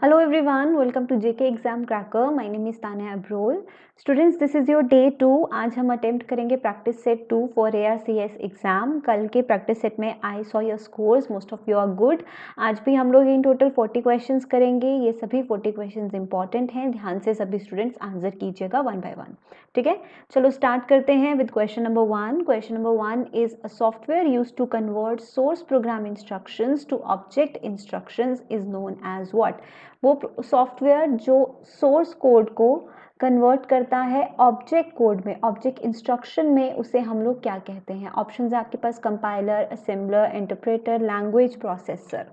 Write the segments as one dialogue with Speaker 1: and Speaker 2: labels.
Speaker 1: Hello everyone, welcome to JK Exam Cracker. My name is Tanya Abrol. Students, this is your day 2. आज हम attempt करेंगे practice set 2 for ARCS exam. कल के practice set में I saw your scores, most of you are good. आज भी हम लोग इन टोटल 40 क्वेश्चंस करेंगे. ये सभी 40 क्वेश्चंस इंपॉर्टेंट हैं. ध्यान से सभी स्टूडेंट्स आंसर कीजिएगा वन बाय वन. ठीक है, चलो स्टार्ट करते हैं with question number 1. Question number 1 is a software used to convert source program instructions to object instructions is known as what. वो सॉफ्टवेयर जो सोर्स कोड को कन्वर्ट करता है ऑब्जेक्ट कोड में, ऑब्जेक्ट इंस्ट्रक्शन में, उसे हम लोग क्या कहते हैं. ऑप्शंस है आपके पास compiler, assembler, interpreter, language processor.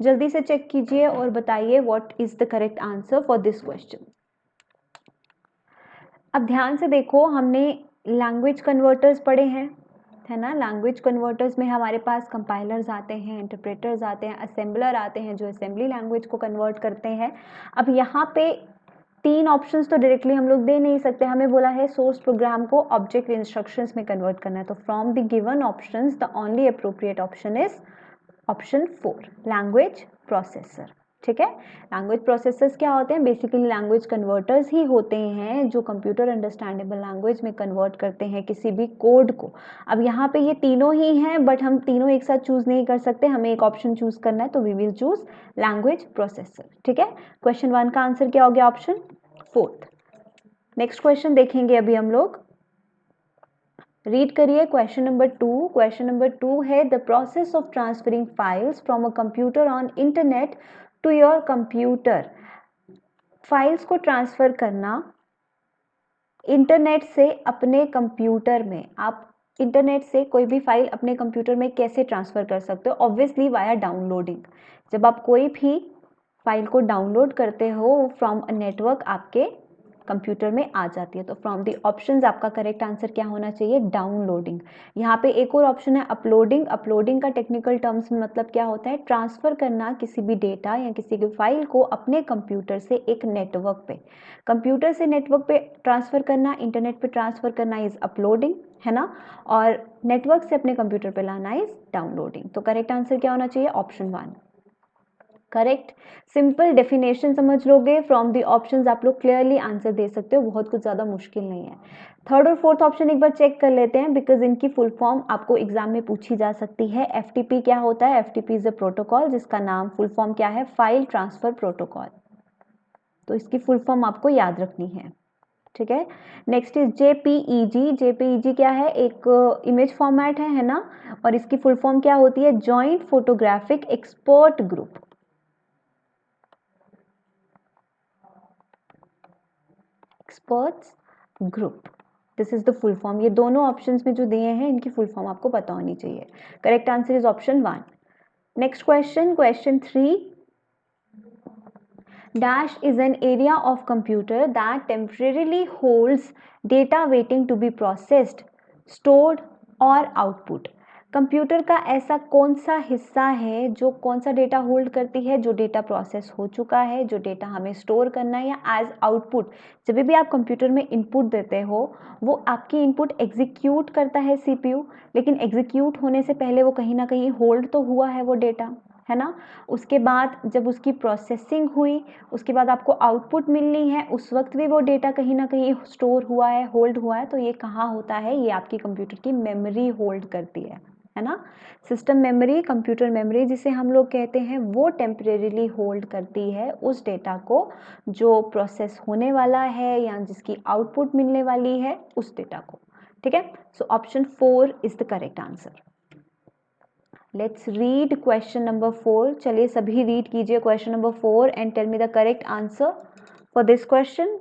Speaker 1: जल्दी से चेक कीजिए और बताइए what is the correct answer for this question. अब ध्यान से देखो, हमने लैंग्वेज कन्वर्टर्स पढ़े हैं, है ना. लैंग्वेज कन्वर्टर्स में हमारे पास कंपाइलर्स आते हैं, इंटरप्रेटर्स आते हैं, असेंबलर आते हैं जो असेंबली लैंग्वेज को कन्वर्ट करते हैं. अब यहाँ पे 3 ऑप्शंस तो डायरेक्टली हम लोग दे नहीं सकते. हमें बोला है सोर्स प्रोग्राम को ऑब्जेक्ट इंस्ट्रक्शंस में कन्वर्ट करना है. तो from the given options the only appropriate option is option 4, language processor. ठीक है, लैंग्वेज प्रोसेसर्स क्या होते हैं? बेसिकली लैंग्वेज कन्वर्टर्स ही होते हैं जो कंप्यूटर अंडरस्टैंडेबल लैंग्वेज में कन्वर्ट करते हैं किसी भी कोड को. अब यहाँ पे ये तीनों ही हैं, बट हम तीनों एक साथ चूज नहीं कर सकते. हमें एक ऑप्शन चूज करना है, तो we will choose language processor. ठीक है, क्वेश्चन 1 का आंसर क्या हो गया? ऑप्शन 4. नेक्स्ट क्वेश्चन देखेंगे अभी हम लोग. रीड करिए क्वेश्चन नंबर 2. क्वेश्चन नंबर 2 है the process of transferring files from a computer on internet to your computer. Files को ट्रांसफर करना इंटरनेट से अपने कंप्यूटर में. आप इंटरनेट से कोई भी फाइल अपने कंप्यूटर में कैसे ट्रांसफर कर सकते हो? Obviously via downloading. जब आप कोई भी फाइल को डाउनलोड करते हो फ्रॉम अ नेटवर्क, आपके कंप्यूटर में आ जाती है. तो फ्रॉम दी ऑप्शंस आपका करेक्ट आंसर क्या होना चाहिए? डाउनलोडिंग. यहाँ पे एक और ऑप्शन है अपलोडिंग. अपलोडिंग का टेक्निकल टर्म्स में मतलब क्या होता है? ट्रांसफर करना किसी भी डेटा या किसी भी फाइल को अपने कंप्यूटर से एक नेटवर्क पे, कंप्यूटर से नेटवर्क पे ट्रांसफर करना, इंटरनेट पे ट्रांसफर करना इज अपलोडिंग, है ना. और नेटवर्क से अपने कंप्यूटर पे लाना इज डाउनलोडिंग. तो करेक्ट आंसर क्या होना चाहिए? ऑप्शन 1. करेक्ट. सिंपल डेफिनेशन समझ लोगे फ्रॉम दी ऑप्शंस, आप लोग क्लियरली आंसर दे सकते हो. बहुत कुछ ज़्यादा मुश्किल नहीं है. थर्ड और फोर्थ ऑप्शन एक बार चेक कर लेते हैं, बिकॉज इनकी फुल फॉर्म आपको एग्जाम में पूछी जा सकती है. FTP क्या होता है? FTP इज अ प्रोटोकॉल जिसका नाम फुल फॉर्म क्या है? File transfer protocol. तो इसकी फुल फॉर्म आपको याद रखनी है. ठीक है. Next is JPEG. JPEG क्या है? एक इमेज फॉर्मेट है ना. और इसकी फुल फॉर्म क्या होती है? Joint photographic expert group. Experts group, this is the full form. ये दोनों ऑप्शंस में जो दिए हैं इनकी फुल फॉर्म आपको पता होनी चाहिए. Correct answer is option 1. Next question, question 3. Dash is an area of computer that temporarily holds data waiting to be processed, stored or output. Computer का ऐसा कौन सा हिस्सा है जो कौन सा डेटा होल्ड करती है? जो डेटा प्रोसेस हो चुका है, जो डेटा हमें स्टोर करना है, या एज आउटपुट. जब भी आप कंप्यूटर में इनपुट देते हो, वो आपकी इनपुट एग्जीक्यूट करता है CPU, लेकिन एग्जीक्यूट होने से पहले वो कहीं ना कहीं होल्ड तो हुआ है वो डेटा, है ना. उसके बाद जब उसकी प्रोसेसिंग हुई, उसके बाद आपको आउटपुट मिलनी है, उस वक्त भी वो डेटा कहीं ना कहीं स्टोर हुआ है, होल्ड हुआ है. तो ये कहाँ होता है? ये आपकी कंप्यूटर की मेमोरी होल्ड करती है ना. सिस्टम मेमोरी, कंप्यूटर मेमोरी जिसे हम लोग कहते हैं, वो टेम्परेरीली होल्ड करती है उस डेटा को जो प्रोसेस होने वाला है या जिसकी आउटपुट मिलने वाली है, उस डेटा को. ठीक है. So option 4 is the correct answer. Let's read question number 4. चलिए सभी रीड कीजिए question number 4 and tell me the correct answer for this question.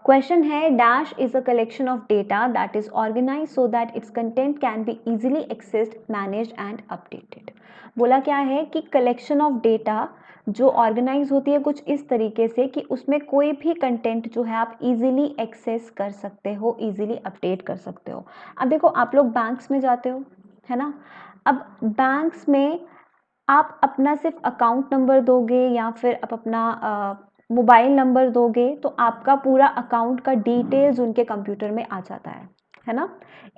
Speaker 1: Question है dash is a collection of data that is organise so that its content can be easily accessed, managed and updated. बोला क्या है कि collection of data जो organise होती है कुछ इस तरीके से कि उसमें कोई भी कंटेंट जो है आप इजीली एक्सेस कर सकते हो, इजीली अपडेट कर सकते हो. अब देखो, आप लोग बैंक्स में जाते हो, है ना. अब बैंक्स में आप अपना सिर्फ अकाउंट नंबर दोगे या फिर आप अपना मोबाइल नंबर दोगे, तो आपका पूरा अकाउंट का डिटेल्स उनके कंप्यूटर में आ जाता है है ना,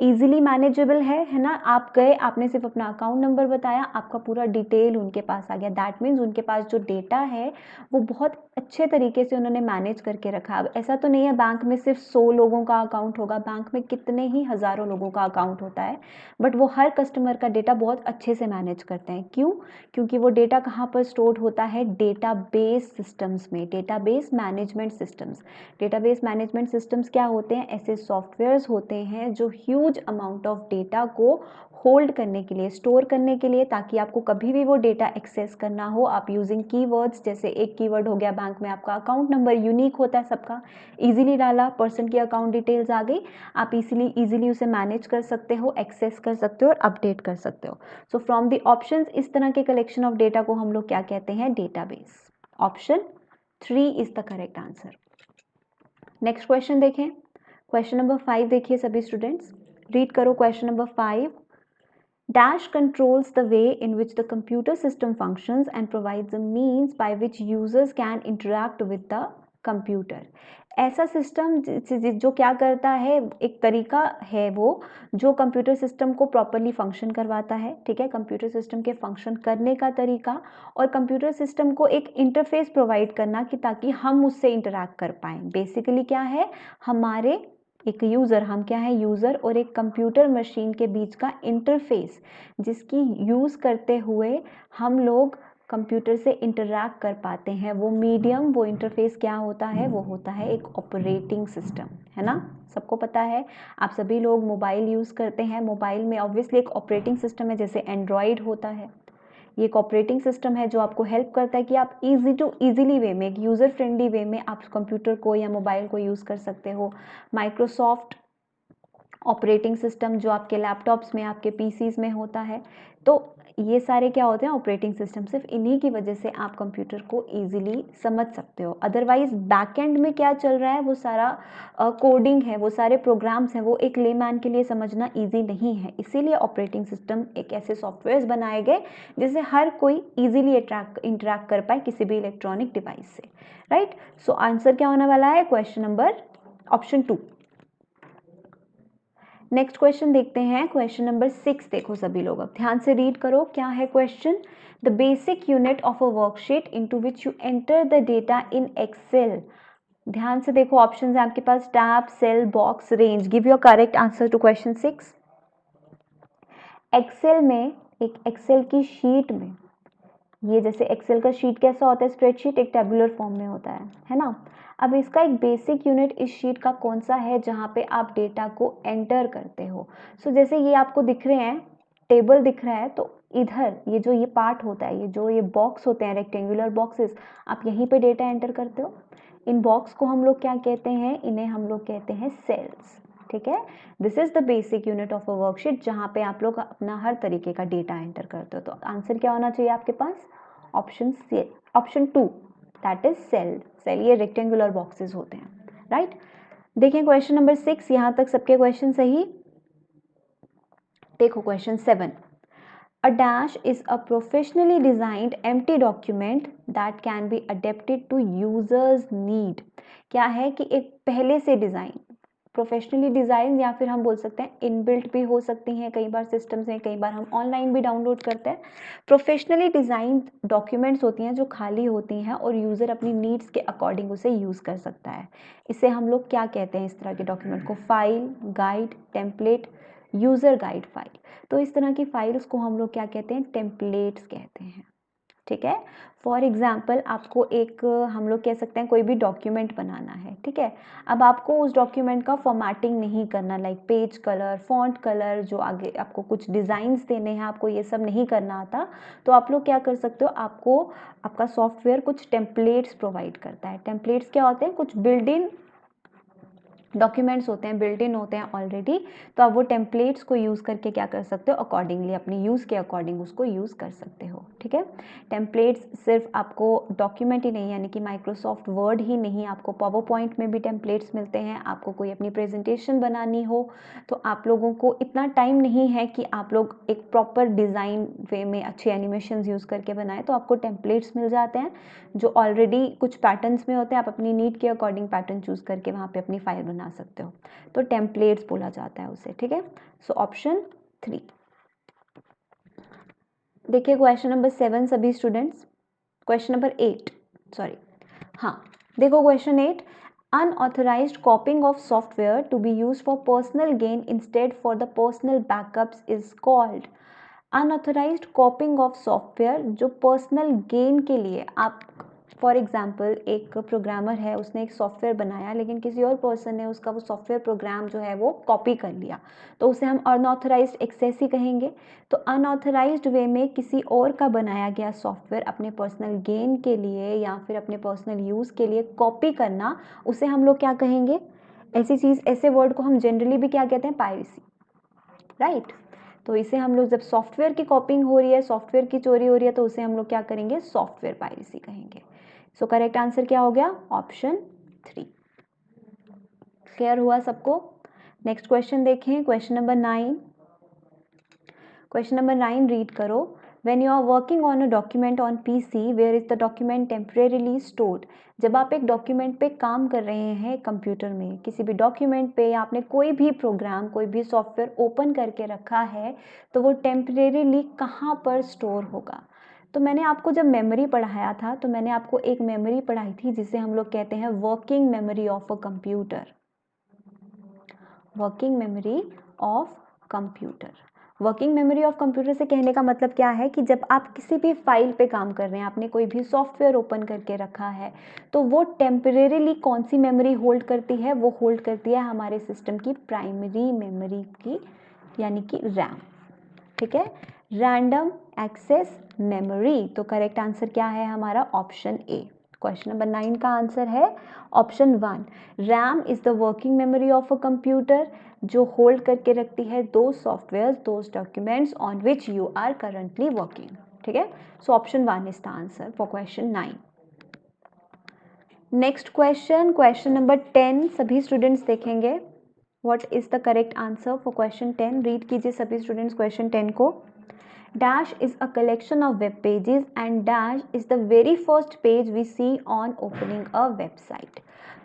Speaker 1: इजीली मैनेजेबल है ना। आप गए, आपने सिर्फ अपना अकाउंट नंबर बताया, आपका पूरा डिटेल उनके पास आ गया। दैट मीन्स उनके पास जो डेटा है वो बहुत अच्छे तरीके से उन्होंने मैनेज करके रखा। अब ऐसा तो नहीं है बैंक में सिर्फ 100 लोगों का अकाउंट होगा, बैंक में कितने ही हज़ारों लोगों का अकाउंट होता है, बट वो हर कस्टमर का डेटा बहुत अच्छे से मैनेज करते हैं। क्यों? क्योंकि वो डेटा कहाँ पर स्टोर होता है? डेटाबेस सिस्टम्स में, database management systems. Database management systems क्या होते हैं? ऐसे सॉफ्टवेयर्स होते हैं जो ह्यूज अमाउंट ऑफ डेटा को होल्ड करने के लिए, स्टोर करने के लिए, ताकि आपको कभी भी वो डेटा एक्सेस करना हो, आप यूजिंग कीवर्ड्स, जैसे एक कीवर्ड हो गया बैंक में आपका अकाउंट नंबर, यूनिक होता है सबका, इजीली डाला, पर्सन की अकाउंट डिटेल्स आ गई, आप इजीली उसे मैनेज कर सकते हो, एक्सेस कर सकते हो और अपडेट कर सकते हो। सो फ्रॉम द ऑप्शंस, इस तरह के कलेक्शन ऑफ डेटा को हम लोग क्या कहते हैं? Database. Option 3 is the correct answer. Next question देखें, क्वेश्चन नंबर 5 देखिए सभी स्टूडेंट्स, रीड करो question number 5। Dash controls the way in which the computer system functions and provides a means by which users can interact with the computer। ऐसा system जो क्या करता है, एक तरीका है वो जो कंप्यूटर सिस्टम को प्रॉपरली फंक्शन करवाता है। ठीक है, कंप्यूटर सिस्टम के फंक्शन करने का तरीका और कंप्यूटर सिस्टम को एक इंटरफेस प्रोवाइड करना कि ताकि हम उससे इंटरैक्ट कर पाएँ। बेसिकली क्या है, हमारे एक यूज़र, हम क्या है, यूज़र और एक कंप्यूटर मशीन के बीच का इंटरफेस, जिसकी यूज़ करते हुए हम लोग कंप्यूटर से इंटरैक्ट कर पाते हैं। वो मीडियम, वो इंटरफेस क्या होता है? वो होता है एक ऑपरेटिंग सिस्टम, है ना। सबको पता है, आप सभी लोग मोबाइल यूज़ करते हैं, मोबाइल में ऑब्वियसली एक ऑपरेटिंग सिस्टम है, जैसे एंड्रॉयड होता है। ये एक ऑपरेटिंग सिस्टम है जो आपको हेल्प करता है कि आप ईजीली वे में, एक यूज़र फ्रेंडली वे में आप कंप्यूटर को या मोबाइल को यूज़ कर सकते हो। माइक्रोसॉफ्ट ऑपरेटिंग सिस्टम जो आपके लैपटॉप्स में, आपके पीसीज में होता है। तो ये सारे क्या होते हैं? Operating system. सिर्फ इन्हीं की वजह से आप कंप्यूटर को इजीली समझ सकते हो। अदरवाइज बैकएंड में क्या चल रहा है, वो सारा कोडिंग है, वो सारे प्रोग्राम्स हैं, वो एक लेमैन के लिए समझना ईजी नहीं है। इसीलिए ऑपरेटिंग सिस्टम एक ऐसे सॉफ्टवेयर बनाए गए जिससे हर कोई ईजिली इंटरैक्ट कर पाए किसी भी इलेक्ट्रॉनिक डिवाइस से। राइट, सो आंसर क्या होने वाला है? Question number option 2। Next question देखते हैं, क्वेश्चन नंबर 6 देखो सभी लोग, अब ध्यान से रीड करो। क्या है question? The basic unit of a worksheet into which you enter the data in Excel. ध्यान से देखो, ऑप्शंस है आपके पास, tab, cell, box, range. Give your correct answer to question 6। Excel में, एक एक्सेल की शीट में, ये जैसे एक्सेल का शीट कैसा होता है? स्प्रेडशीट एक टेबुलर फॉर्म में होता है ना। अब इसका एक बेसिक यूनिट इस शीट का कौन सा है जहाँ पे आप डेटा को एंटर करते हो? सो जैसे ये आपको दिख रहे हैं, टेबल दिख रहा है, तो इधर ये जो ये पार्ट होता है, ये जो ये बॉक्स होते हैं, रेक्टेंगुलर बॉक्सेस, आप यहीं पे डेटा एंटर करते हो। इन बॉक्स को हम लोग क्या कहते हैं? इन्हें हम लोग कहते हैं सेल्स। ठीक है, this is the basic unit of a worksheet जहाँ पे आप लोग अपना हर तरीके का डेटा एंटर करते हो। तो आंसर क्या होना चाहिए आपके पास? Option C, option 2, that is cell. Cell ये रेक्टेंगुलर बॉक्सेस होते हैं। राइट, देखें क्वेश्चन नंबर 6, यहां तक सबके क्वेश्चन सही। देखो question 7। A dash is a professionally designed empty document that can be adapted to users need। क्या है कि एक पहले से डिज़ाइन, प्रोफेशनली डिज़ाइन, या फिर हम बोल सकते हैं इनबिल्ट भी हो सकती हैं, कई बार सिस्टम्स हैं, कई बार हम ऑनलाइन भी डाउनलोड करते हैं। प्रोफेशनली डिज़ाइन डॉक्यूमेंट्स होती हैं जो खाली होती हैं और यूज़र अपनी नीड्स के अकॉर्डिंग उसे यूज़ कर सकता है। इसे हम लोग क्या कहते हैं? इस तरह के डॉक्यूमेंट को file, guide, template, user guide file. तो इस तरह की फाइल्स को हम लोग क्या कहते हैं? टेम्पलेट्स कहते हैं। ठीक है, फॉर एग्जाम्पल आपको एक, हम लोग कह सकते हैं कोई भी डॉक्यूमेंट बनाना है। ठीक है, अब आपको उस डॉक्यूमेंट का फॉर्मेटिंग नहीं करना, like page colour, font colour, जो आगे आपको कुछ डिज़ाइंस देने हैं, आपको ये सब नहीं करना आता, तो आप लोग क्या कर सकते हो? आपको आपका सॉफ्टवेयर कुछ टेम्पलेट्स प्रोवाइड करता है। टेम्पलेट्स क्या होते हैं? कुछ बिल्ड इन डॉक्यूमेंट्स होते हैं, बिल्ट इन होते हैं ऑलरेडी। तो आप वो टेम्पलेट्स को यूज़ करके क्या कर सकते हो? अकॉर्डिंगली, अपनी यूज़ के अकॉर्डिंग उसको यूज़ कर सकते हो। ठीक है, टेम्पलेट्स सिर्फ आपको डॉक्यूमेंट ही नहीं, यानी कि माइक्रोसॉफ्ट वर्ड ही नहीं, आपको पावर पॉइंट में भी टेम्पलेट्स मिलते हैं। आपको कोई अपनी प्रेजेंटेशन बनानी हो तो आप लोगों को इतना टाइम नहीं है कि आप लोग एक प्रॉपर डिज़ाइन वे में अच्छे एनिमेशन यूज़ करके बनाएं, तो आपको टेम्पलेट्स मिल जाते हैं जो ऑलरेडी कुछ पैटर्न्स में होते हैं। आप अपनी नीड के अकॉर्डिंग पैटर्न चूज़ करके वहाँ पर अपनी फाइल बना बना सकते हो, तो टेम्पलेट्स बोला जाता है उसे, ठीक है। So option 3। देखिए क्वेश्चन नंबर 7 सभी स्टूडेंट्स, क्वेश्चन नंबर 8 सॉरी, हाँ देखो question 8, unauthorized copying of software to be used for personal gain instead for the personal backups is called। Unauthorized copying of software जो पर्सनल गेन के लिए आप, for example एक programmer है, उसने एक सॉफ्टवेयर बनाया लेकिन किसी और पर्सन ने उसका वो सॉफ्टवेयर प्रोग्राम जो है वो कॉपी कर लिया, तो उसे हम अनऑथराइज्ड एक्सेस ही कहेंगे। तो अनऑथराइज्ड वे में किसी और का बनाया गया सॉफ्टवेयर अपने पर्सनल गेन के लिए या फिर अपने पर्सनल यूज़ के लिए कॉपी करना, उसे हम लोग क्या कहेंगे, ऐसी चीज़, ऐसे वर्ड को हम जनरली भी क्या कहते हैं, पायरेसी, राइट। तो इसे हम लोग, जब सॉफ्टवेयर की कॉपिंग हो रही है, सॉफ्टवेयर की चोरी हो रही है, तो उसे हम लोग क्या करेंगे, सॉफ्टवेयर पायरेसी कहेंगे। सो करेक्ट आंसर क्या हो गया, ऑप्शन 3। क्लियर हुआ सबको। नेक्स्ट क्वेश्चन देखें, question number 9। Question number 9 read करो, when you are working on a document on PC where is the document temporarily stored। जब आप एक डॉक्यूमेंट पे काम कर रहे हैं कंप्यूटर में, किसी भी डॉक्यूमेंट पे, या आपने कोई भी प्रोग्राम, कोई भी सॉफ्टवेयर ओपन करके रखा है, तो वो टेम्परेरीली कहाँ पर स्टोर होगा। तो मैंने आपको जब मेमोरी पढ़ाया था, तो मैंने आपको एक मेमोरी पढ़ाई थी जिसे हम लोग कहते हैं working memory of a computer. Working memory of computer, working memory of computer से कहने का मतलब क्या है कि जब आप किसी भी फाइल पे काम कर रहे हैं, आपने कोई भी सॉफ्टवेयर ओपन करके रखा है, तो वो टेम्परेरीली कौन सी मेमोरी होल्ड करती है, वो होल्ड करती है हमारे सिस्टम की प्राइमरी मेमोरी की, यानी कि रैम, ठीक है, रैंडम एक्सेस मेमोरी। तो करेक्ट आंसर क्या है हमारा, ऑप्शन ए। क्वेश्चन नंबर 9 का आंसर है option 1। RAM is the working memory of a computer, जो होल्ड करके रखती है दो software, those documents on which you are currently working, ठीक है। So option 1 is the answer for question 9। Next question, question number 10 सभी students देखेंगे, what is the correct answer for question 10। Read कीजिए सभी स्टूडेंट्स क्वेश्चन 10 को। Dash is a collection of web pages and dash is the very first page we see on opening a website।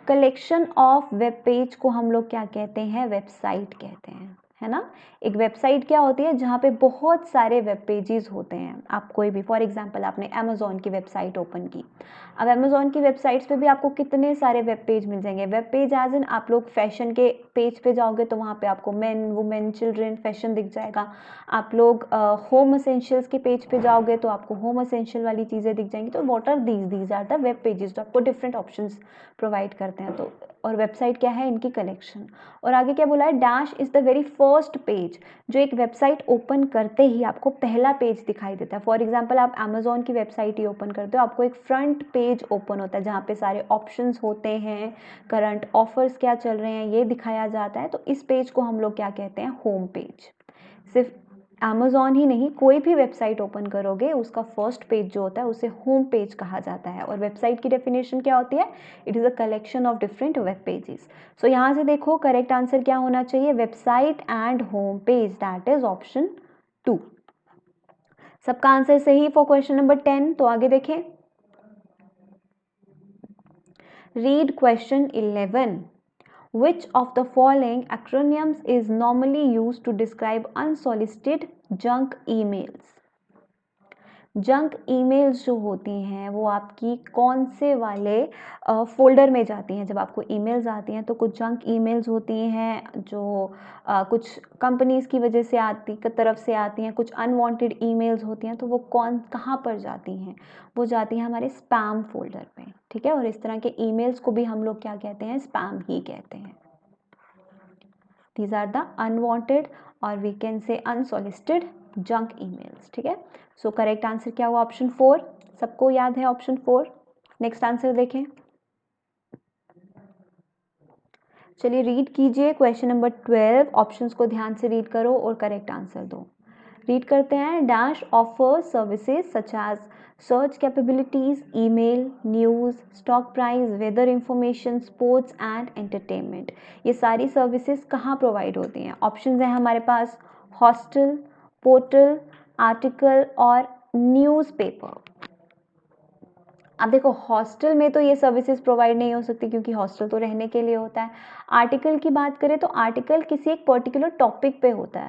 Speaker 1: collection of web page को हम लोग क्या कहते हैं, website कहते हैं, है ना। एक वेबसाइट क्या होती है, जहाँ पे बहुत सारे वेब पेजेस होते हैं। आप कोई भी, फॉर एग्जांपल आपने अमेजोन की वेबसाइट ओपन की, अब अमेजोन की वेबसाइट्स पे भी आपको कितने सारे वेब पेज मिल जाएंगे। वेब पेज एज इन, आप लोग फैशन के पेज पे जाओगे तो वहाँ पे आपको मेन, वुमेन, चिल्ड्रन, फैशन दिख जाएगा। आप लोग होम असेंशियल्स के पेज पे जाओगे तो आपको होम असेंशियल वाली चीज़ें दिख जाएंगी। तो what are these are the web pages, तो आपको डिफरेंट ऑप्शंस प्रोवाइड करते हैं। तो और वेबसाइट क्या है, इनकी कलेक्शन। और आगे क्या बोला है, dash is the very first page, जो एक वेबसाइट ओपन करते ही आपको पहला पेज दिखाई देता है। फॉर एग्जांपल आप अमेजोन की वेबसाइट ही ओपन करते हो, आपको एक फ्रंट पेज ओपन होता है जहाँ पे सारे ऑप्शंस होते हैं, करंट ऑफर्स क्या चल रहे हैं ये दिखाया जाता है। तो इस पेज को हम लोग क्या कहते हैं, होम पेज। सिर्फ अमेजोन ही नहीं, कोई भी वेबसाइट ओपन करोगे उसका फर्स्ट पेज जो होता है उसे होम पेज कहा जाता है। और वेबसाइट की डेफिनेशन क्या होती है, it is a collection of different web pages. So यहाँ से देखो करेक्ट आंसर क्या होना चाहिए, website and home page, that is option 2। सबका आंसर सही फॉर क्वेश्चन नंबर 10। तो आगे देखें, read question 11। Which of the following acronyms is normally used to describe unsolicited junk emails? Junk emails जो होती हैं वो आपकी कौन से वाले फोल्डर में जाती हैं। जब आपको ईमेल्स आती हैं तो कुछ जंक ईमेल्स होती हैं जो कुछ कंपनीज की वजह से आती, तरफ से आती हैं, कुछ अनवांटेड ईमेल्स होती हैं। तो वो कहाँ पर जाती हैं, वो जाती हैं हमारे स्पैम फोल्डर पे, ठीक है। और इस तरह के ईमेल्स को भी हम लोग क्या कहते हैं, स्पैम ही कहते हैं। These are the unwanted और we can say unsolicited junk emails, ठीक है। सो करेक्ट आंसर क्या हुआ, ऑप्शन 4। सबको याद है ऑप्शन 4। नेक्स्ट आंसर देखें, चलिए रीड कीजिए क्वेश्चन नंबर 12। ऑप्शंस को ध्यान से रीड करो और करेक्ट आंसर दो। रीड करते हैं, dash offer services such as search capabilities, email, news, stock price, weather information, sports and entertainment. ये सारी सर्विसेज कहाँ प्रोवाइड होती हैं। ऑप्शंस हैं हमारे पास, हॉस्टल, पोर्टल, आर्टिकल और न्यूज़पेपर। अब देखो हॉस्टल में तो ये सर्विसेज प्रोवाइड नहीं हो सकती क्योंकि हॉस्टल तो रहने के लिए होता है। आर्टिकल की बात करें तो आर्टिकल किसी एक पर्टिकुलर टॉपिक पे होता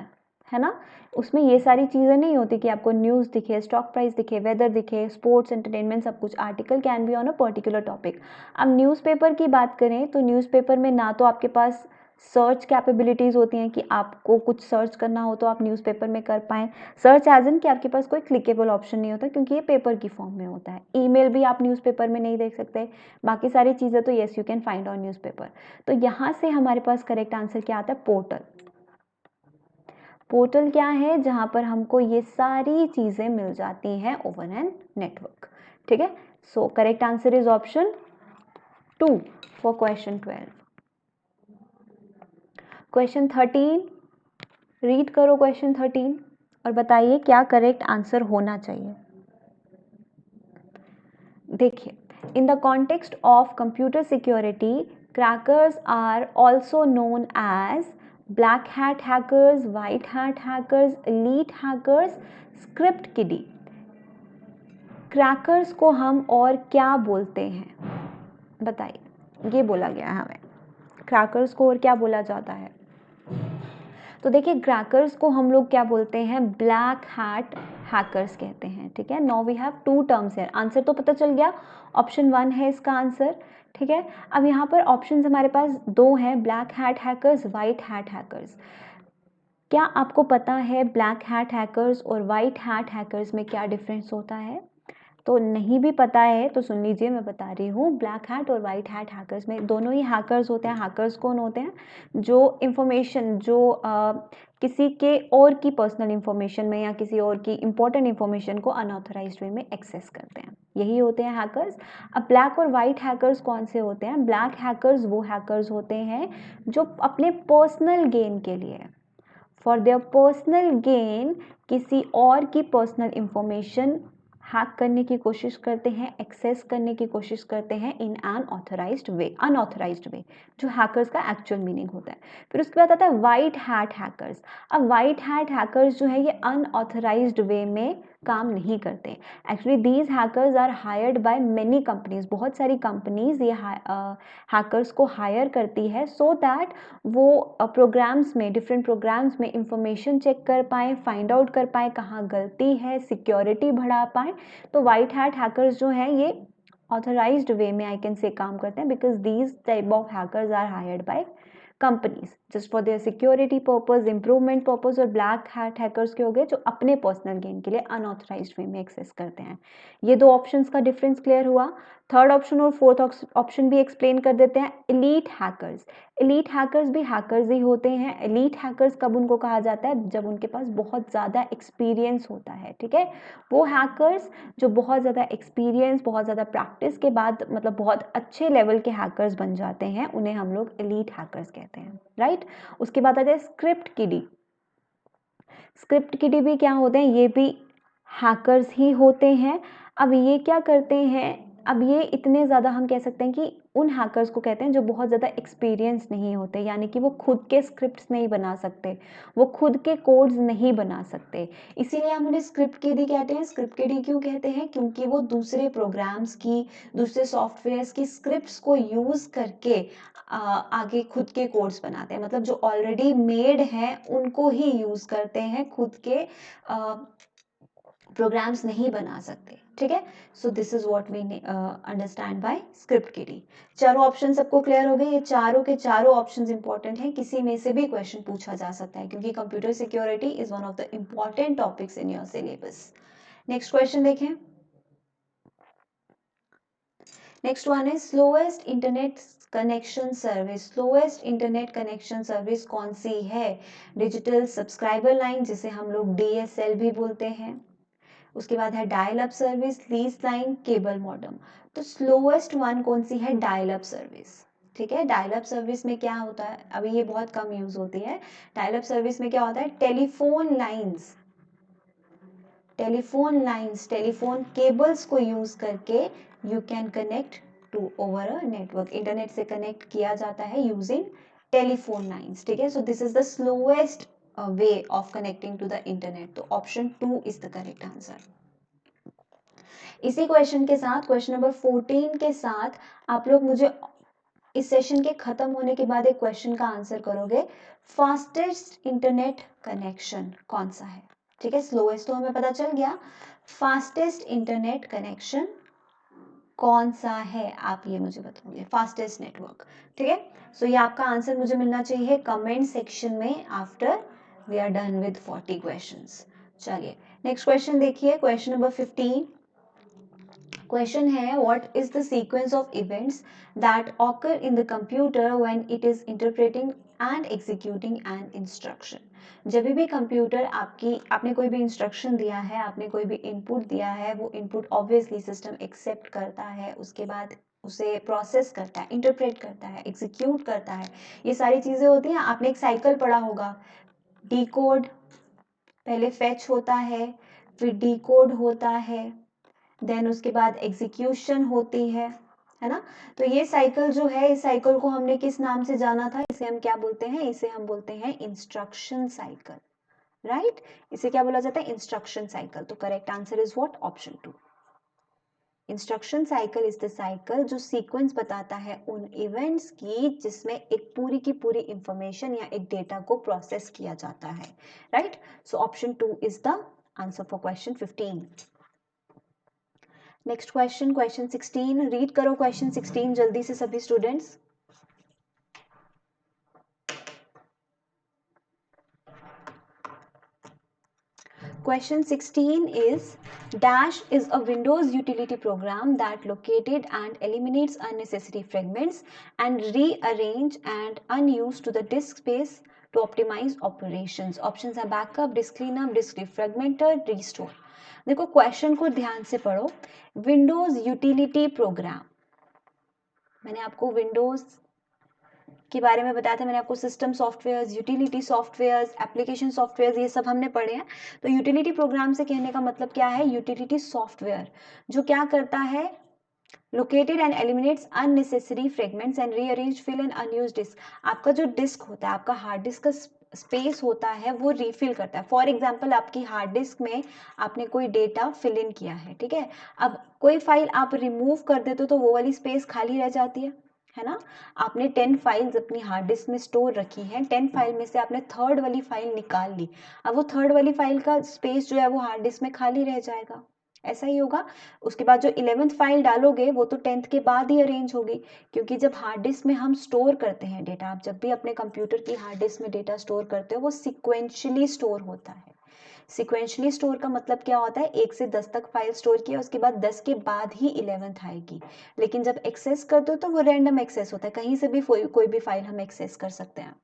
Speaker 1: है ना। उसमें ये सारी चीज़ें नहीं होती कि आपको न्यूज़ दिखे, स्टॉक प्राइस दिखे, वेदर दिखे, स्पोर्ट्स, एंटरटेनमेंट, सब कुछ। Article can be on a particular topic. अब न्यूज़पेपर की बात करें तो न्यूज़पेपर में ना तो आपके पास सर्च कैपेबिलिटीज़ होती हैं कि आपको कुछ सर्च करना हो तो आप न्यूज़पेपर में कर पाएँ। सर्च एज इन कि आपके पास कोई क्लिकेबल ऑप्शन नहीं होता क्योंकि ये पेपर की फॉर्म में होता है। ईमेल भी आप न्यूज़पेपर में नहीं देख सकते। बाकी सारी चीज़ें तो yes you can find on newspaper. तो यहाँ से हमारे पास करेक्ट आंसर क्या आता है? पोर्टल। पोर्टल क्या है? जहाँ पर हमको ये सारी चीज़ें मिल जाती हैं ओवर एन नेटवर्क। ठीक है, so correct answer is option 2 for question 12। Question 13, read करो क्वेश्चन 13 और बताइए क्या करेक्ट आंसर होना चाहिए। देखिए, in the context of computer security, crackers are also known as black hat hackers, white hat hackers, elite hackers, script kiddie. Crackers को हम और क्या बोलते हैं? बताइए, ये बोला गया है हमें। क्रैकर्स को और क्या बोला जाता है? तो देखिए, क्रैकर्स को हम लोग क्या बोलते हैं? ब्लैक हैट हैकर्स कहते हैं। ठीक है, नाउ वी हैव 2 टर्म्स है। आंसर तो पता चल गया, ऑप्शन 1 है इसका आंसर। ठीक है, अब यहाँ पर ऑप्शंस हमारे पास 2 हैं, black hat hackers, white hat hackers. क्या आपको पता है ब्लैक हैट हैकर्स और वाइट हैट हैकर्स में क्या डिफरेंस होता है? तो नहीं भी पता है तो सुन लीजिए, मैं बता रही हूँ। ब्लैक हैट और वाइट हैट हैकर्स में दोनों ही हैकर्स होते हैं। हैकर्स कौन होते हैं? जो इंफॉर्मेशन जो किसी के और की पर्सनल इंफॉर्मेशन में या किसी और की इंपॉर्टेंट इंफॉर्मेशन को अनऑथराइज्ड वे में एक्सेस करते हैं, यही होते हैं हैकर्स। अब ब्लैक और वाइट हैकर्स कौन से होते हैं? ब्लैक हैकर्स वो हैकर्स होते हैं जो अपने पर्सनल गेन के लिए, फॉर देयर पर्सनल गेन, किसी और की पर्सनल इंफॉर्मेशन हैक करने की कोशिश करते हैं, एक्सेस करने की कोशिश करते हैं in an authorised way, unauthorised way, जो हैकर्स का एक्चुअल मीनिंग होता है। फिर उसके बाद आता है वाइट हैट हैकर्स। अब वाइट हैट हैकर्स जो है ये अनऑथराइज्ड वे में काम नहीं करते। Actually these hackers are hired by many companies, बहुत सारी कंपनीज ये हैकर्स को हायर करती है सो दैट वो प्रोग्राम्स में, डिफरेंट प्रोग्राम्स में इंफॉर्मेशन चेक कर पाएँ, फाइंड आउट कर पाएँ कहाँ गलती है, सिक्योरिटी बढ़ा पाएँ। तो वाइट हैट हैकर्स जो हैं ये ऑथराइज्ड वे में आई कैन से काम करते हैं, because these type of hackers are hired by companies just for their security purpose, improvement purpose. और ब्लैक हैट हैकर्स के हो गए जो अपने पर्सनल गेन के लिए अनऑथराइज्ड वे में एक्सेस करते हैं। ये दो ऑप्शंस का डिफरेंस क्लियर हुआ। थर्ड ऑप्शन और फोर्थ ऑप्शन भी एक्सप्लेन कर देते हैं। एलीट हैकर्स, एलीट हैकर्स भी हैकर्स ही होते हैं। एलीट हैकर्स कब उनको कहा जाता है? जब उनके पास बहुत ज़्यादा एक्सपीरियंस होता है। ठीक है, वो हैकर्स जो बहुत ज़्यादा एक्सपीरियंस, बहुत ज़्यादा प्रैक्टिस के बाद मतलब बहुत अच्छे लेवल के हैकर्स बन जाते हैं, उन्हें हम लोग एलीट हैकर्स कहते हैं। राइट, उसके बाद आता है स्क्रिप्ट किडी। स्क्रिप्ट किडी भी क्या होते हैं? ये भी हैकर्स ही होते हैं। अब ये क्या करते हैं? अब ये इतने ज़्यादा हम कह सकते हैं कि उन हैकर्स को कहते हैं जो बहुत ज़्यादा एक्सपीरियंस नहीं होते, यानी कि वो खुद के स्क्रिप्ट्स नहीं बना सकते, वो खुद के कोड्स नहीं बना सकते, इसीलिए हम उन्हें स्क्रिप्ट किडी कहते हैं। स्क्रिप्ट किडी क्यों कहते हैं? क्योंकि वो दूसरे प्रोग्राम्स की, दूसरे सॉफ्टवेयर्स की स्क्रिप्ट्स को यूज़ करके आगे खुद के कोड्स बनाते हैं, मतलब जो ऑलरेडी मेड हैं उनको ही यूज़ करते हैं, खुद के प्रोग्राम्स नहीं बना सकते। ठीक है, so this is what we understand by script kiddie. चारों ऑप्शन सबको क्लियर हो गए? ये चारों के चारों ऑप्शंस इंपॉर्टेंट हैं, किसी में से भी क्वेश्चन पूछा जा सकता है क्योंकि computer security is one of the important topics in your syllabus. Next question देखें। नेक्स्ट वन है slowest internet connection service. Slowest internet connection service कौन सी है? डिजिटल सब्सक्राइबर लाइन, जिसे हम लोग DSL भी बोलते हैं। उसके बाद है dial up service, lease line, cable modem. तो स्लोएस्ट वन कौन सी है? Dial up service. ठीक है, डायल अप सर्विस में क्या होता है? अभी ये बहुत कम यूज होती है। डायल अप सर्विस में क्या होता है? टेलीफोन लाइंस, टेलीफोन केबल्स को यूज करके you can connect to over a network, internet से कनेक्ट किया जाता है यूजिंग टेलीफोन लाइंस। ठीक है, so this is the slowest way of connecting to the internet. तो option 2 is the correct answer. इसी क्वेश्चन के साथ, क्वेश्चन नंबर 14 के साथ आप लोग मुझे इस सेशन के खत्म होने के बाद एक क्वेश्चन का आंसर करोगे, फास्टेस्ट इंटरनेट कनेक्शन कौन सा है? ठीक है, स्लोएस्ट तो हमें पता चल गया, फास्टेस्ट इंटरनेट कनेक्शन कौन सा है, आप ये मुझे बताओगे, फास्टेस्ट नेटवर्क। ठीक है, सो ये आपका आंसर मुझे मिलना चाहिए कमेंट सेक्शन में after we are done with 40 questions. चलिए नेक्स्ट क्वेश्चन देखिए, क्वेश्चन नंबर 15। क्वेश्चन है, what is the sequence of events that occur in the computer when it is interpreting and executing an instruction. जब भी computer आपने कोई भी instruction दिया है, आपने कोई भी इनपुट दिया है, वो इनपुट ऑब्वियसली सिस्टम एक्सेप्ट करता है, उसके बाद उसे प्रोसेस करता है, इंटरप्रेट करता है, एग्जीक्यूट करता है, ये सारी चीजें होती हैं। आपने एक साइकिल पढ़ा होगा, डिकोड, पहले फेच होता है, फिर डिकोड होता है, देन उसके बाद एग्जीक्यूशन होती है ना। तो ये साइकिल जो है, इस साइकिल को हमने किस नाम से जाना था, इसे हम क्या बोलते हैं, इसे हम बोलते हैं इंस्ट्रक्शन साइकिल, राइट। इसे क्या बोला जाता है, इंस्ट्रक्शन साइकिल। तो correct answer is what, option 2। Instruction cycle is the cycle जो सीक्वेंस बताता है उन इवेंट्स की जिसमें एक पूरी की पूरी इंफॉर्मेशन या एक डेटा को प्रोसेस किया जाता है, right. So option 2 is the answer for question 15। Next question, question 16, read करो क्वेश्चन 16 जल्दी से सभी students. Question 16 is, Dash is a Windows utility program that located and eliminates unnecessary fragments and rearrange and unused to the disk space to optimize operations. Options are backup, disk cleanup, disk defragmenter, restore. देखो question को ध्यान से पढ़ो, Windows utility programme, मैंने आपको Windows के बारे में बताया था, मैंने आपको system softwares, utility softwares, application softwares, ये सब हमने पढ़े हैं। तो यूटिलिटी प्रोग्राम से कहने का मतलब क्या है, यूटिलिटी सॉफ्टवेयर जो क्या करता है, located and eliminates unnecessary fragments and rearrange file and unused disk. आपका जो डिस्क होता है, आपका हार्ड डिस्क का स्पेस होता है, वो रिफिल करता है। फॉर एग्जाम्पल, आपकी हार्ड डिस्क में आपने कोई डेटा फिल इन किया है, ठीक है, अब कोई फाइल आप रिमूव कर देते हो तो वो वाली स्पेस खाली रह जाती है ना। आपने 10 फाइल्स अपनी हार्ड डिस्क में स्टोर रखी हैं, 10 फाइल में से आपने थर्ड वाली फाइल निकाल ली, अब वो थर्ड वाली फाइल का स्पेस जो है वो हार्ड डिस्क में खाली रह जाएगा, ऐसा ही होगा। उसके बाद जो 11th फाइल डालोगे वो तो 10th के बाद ही अरेंज होगी, क्योंकि जब हार्ड डिस्क में हम स्टोर करते हैं डेटा, आप जब भी अपने कंप्यूटर की हार्ड डिस्क में डेटा स्टोर करते हो वो सिक्वेंशली स्टोर होता है। सिक्वेंशली स्टोर का मतलब क्या होता है, 1 से 10 तक फाइल स्टोर किया, उसके बाद 10 के बाद ही 11th आएगी। लेकिन जब एक्सेस करते हो तो वो रैंडम एक्सेस होता है, कहीं से भी कोई भी फाइल हम एक्सेस कर सकते हैं।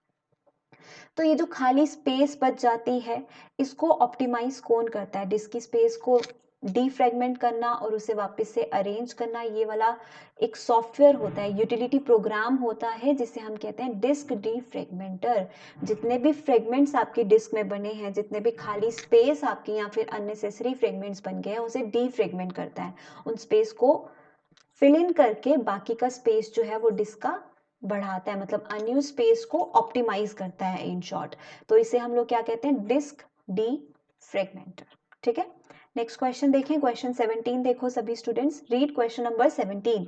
Speaker 1: तो ये जो खाली स्पेस बच जाती है, इसको ऑप्टिमाइज कौन करता है, डिस्क की स्पेस को डीफ्रेगमेंट करना और उसे वापस से अरेंज करना, ये वाला एक सॉफ्टवेयर होता है, यूटिलिटी प्रोग्राम होता है, जिसे हम कहते हैं डिस्क डीफ्रेगमेंटर। जितने भी फ्रेगमेंट्स आपकी डिस्क में बने हैं, जितने भी खाली स्पेस आपकी या फिर अननेसेसरी फ्रेगमेंट्स बन गए हैं, उसे डीफ्रेगमेंट करता है, उन स्पेस को फिल इन करके बाकी का स्पेस जो है वो डिस्क का बढ़ाता है, मतलब अनयूज स्पेस को ऑप्टिमाइज करता है इन शॉर्ट। तो इसे हम लोग क्या कहते हैं, डिस्क डी फ्रेगमेंटर। ठीक है, नेक्स्ट क्वेश्चन देखें, क्वेश्चन 17 देखो सभी students, read question number 17।